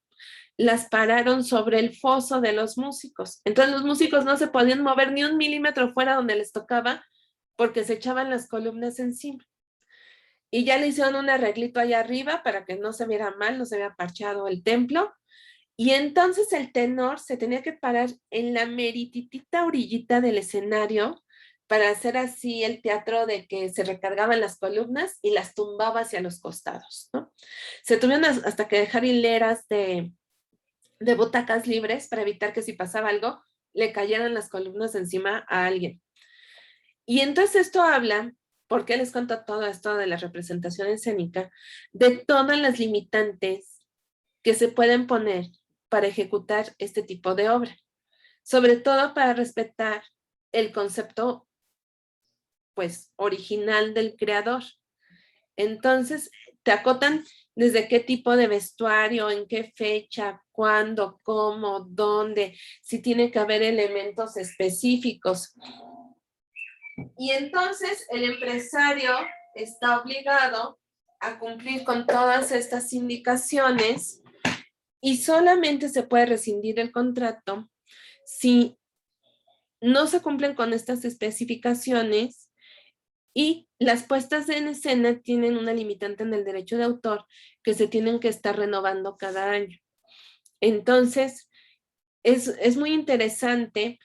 las pararon sobre el foso de los músicos. Entonces los músicos no se podían mover ni un milímetro fuera donde les tocaba porque se echaban las columnas encima. Y ya le hicieron un arreglito allá arriba para que no se viera mal, no se vea parchado el templo. Y entonces el tenor se tenía que parar en la merititita orillita del escenario para hacer así el teatro de que se recargaban las columnas y las tumbaba hacia los costados, ¿no? Se tuvieron hasta que dejar hileras de butacas libres para evitar que si pasaba algo, le cayeran las columnas encima a alguien. Y entonces esto habla, ¿por qué les cuento todo esto de la representación escénica? De todas las limitantes que se pueden poner para ejecutar este tipo de obra, sobre todo para respetar el concepto pues original del creador. Entonces te acotan desde qué tipo de vestuario, en qué fecha, cuándo, cómo, dónde, si tiene que haber elementos específicos. Y entonces el empresario está obligado a cumplir con todas estas indicaciones y solamente se puede rescindir el contrato si no se cumplen con estas especificaciones y las puestas en escena tienen una limitante en el derecho de autor que se tienen que estar renovando cada año. Entonces, es muy interesante.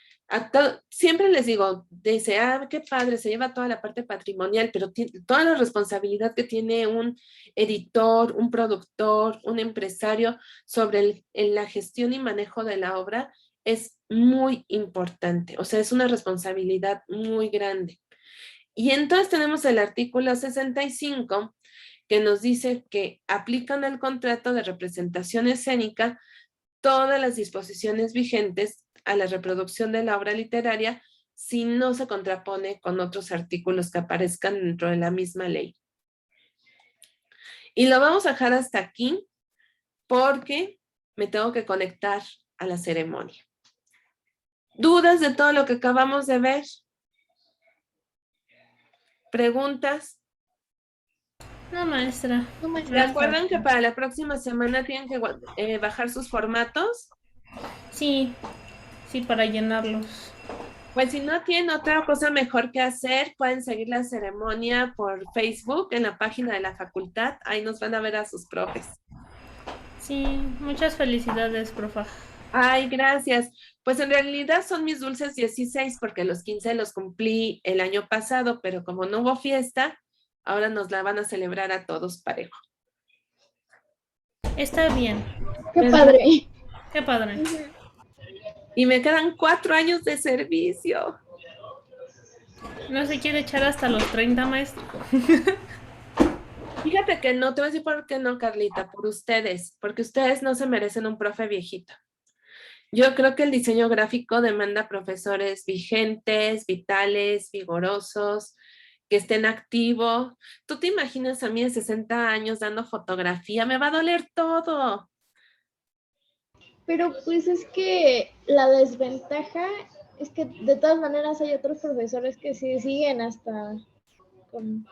Siempre les digo, dice, qué padre, se lleva toda la parte patrimonial, pero toda la responsabilidad que tiene un editor, un productor, un empresario sobre la gestión y manejo de la obra es muy importante. O sea, es una responsabilidad muy grande. Y entonces tenemos el artículo 65 que nos dice que aplican al contrato de representación escénica todas las disposiciones vigentes a la reproducción de la obra literaria si no se contrapone con otros artículos que aparezcan dentro de la misma ley. Y lo vamos a dejar hasta aquí porque me tengo que conectar a la ceremonia. ¿Dudas de todo lo que acabamos de ver? ¿Preguntas? No, maestra. ¿Se acuerdan que para la próxima semana tienen que bajar sus formatos? Sí, para llenarlos. Pues si no tienen otra cosa mejor que hacer, pueden seguir la ceremonia por Facebook en la página de la facultad. Ahí nos van a ver a sus profes. Sí, muchas felicidades, profa. Ay, gracias. Pues en realidad son mis dulces 16 porque los 15 los cumplí el año pasado, pero como no hubo fiesta, ahora nos la van a celebrar a todos parejo. Está bien. Qué Pero- padre. Qué padre. Y me quedan 4 años de servicio. ¿No se quiere echar hasta los 30, maestro? Fíjate que no, te voy a decir por qué no, Carlita, por ustedes, porque ustedes no se merecen un profe viejito. Yo creo que el diseño gráfico demanda profesores vigentes, vitales, vigorosos, que estén activos. ¿Tú te imaginas a mí de 60 años dando fotografía? Me va a doler todo. Pero pues es que la desventaja es que de todas maneras hay otros profesores que sí siguen hasta con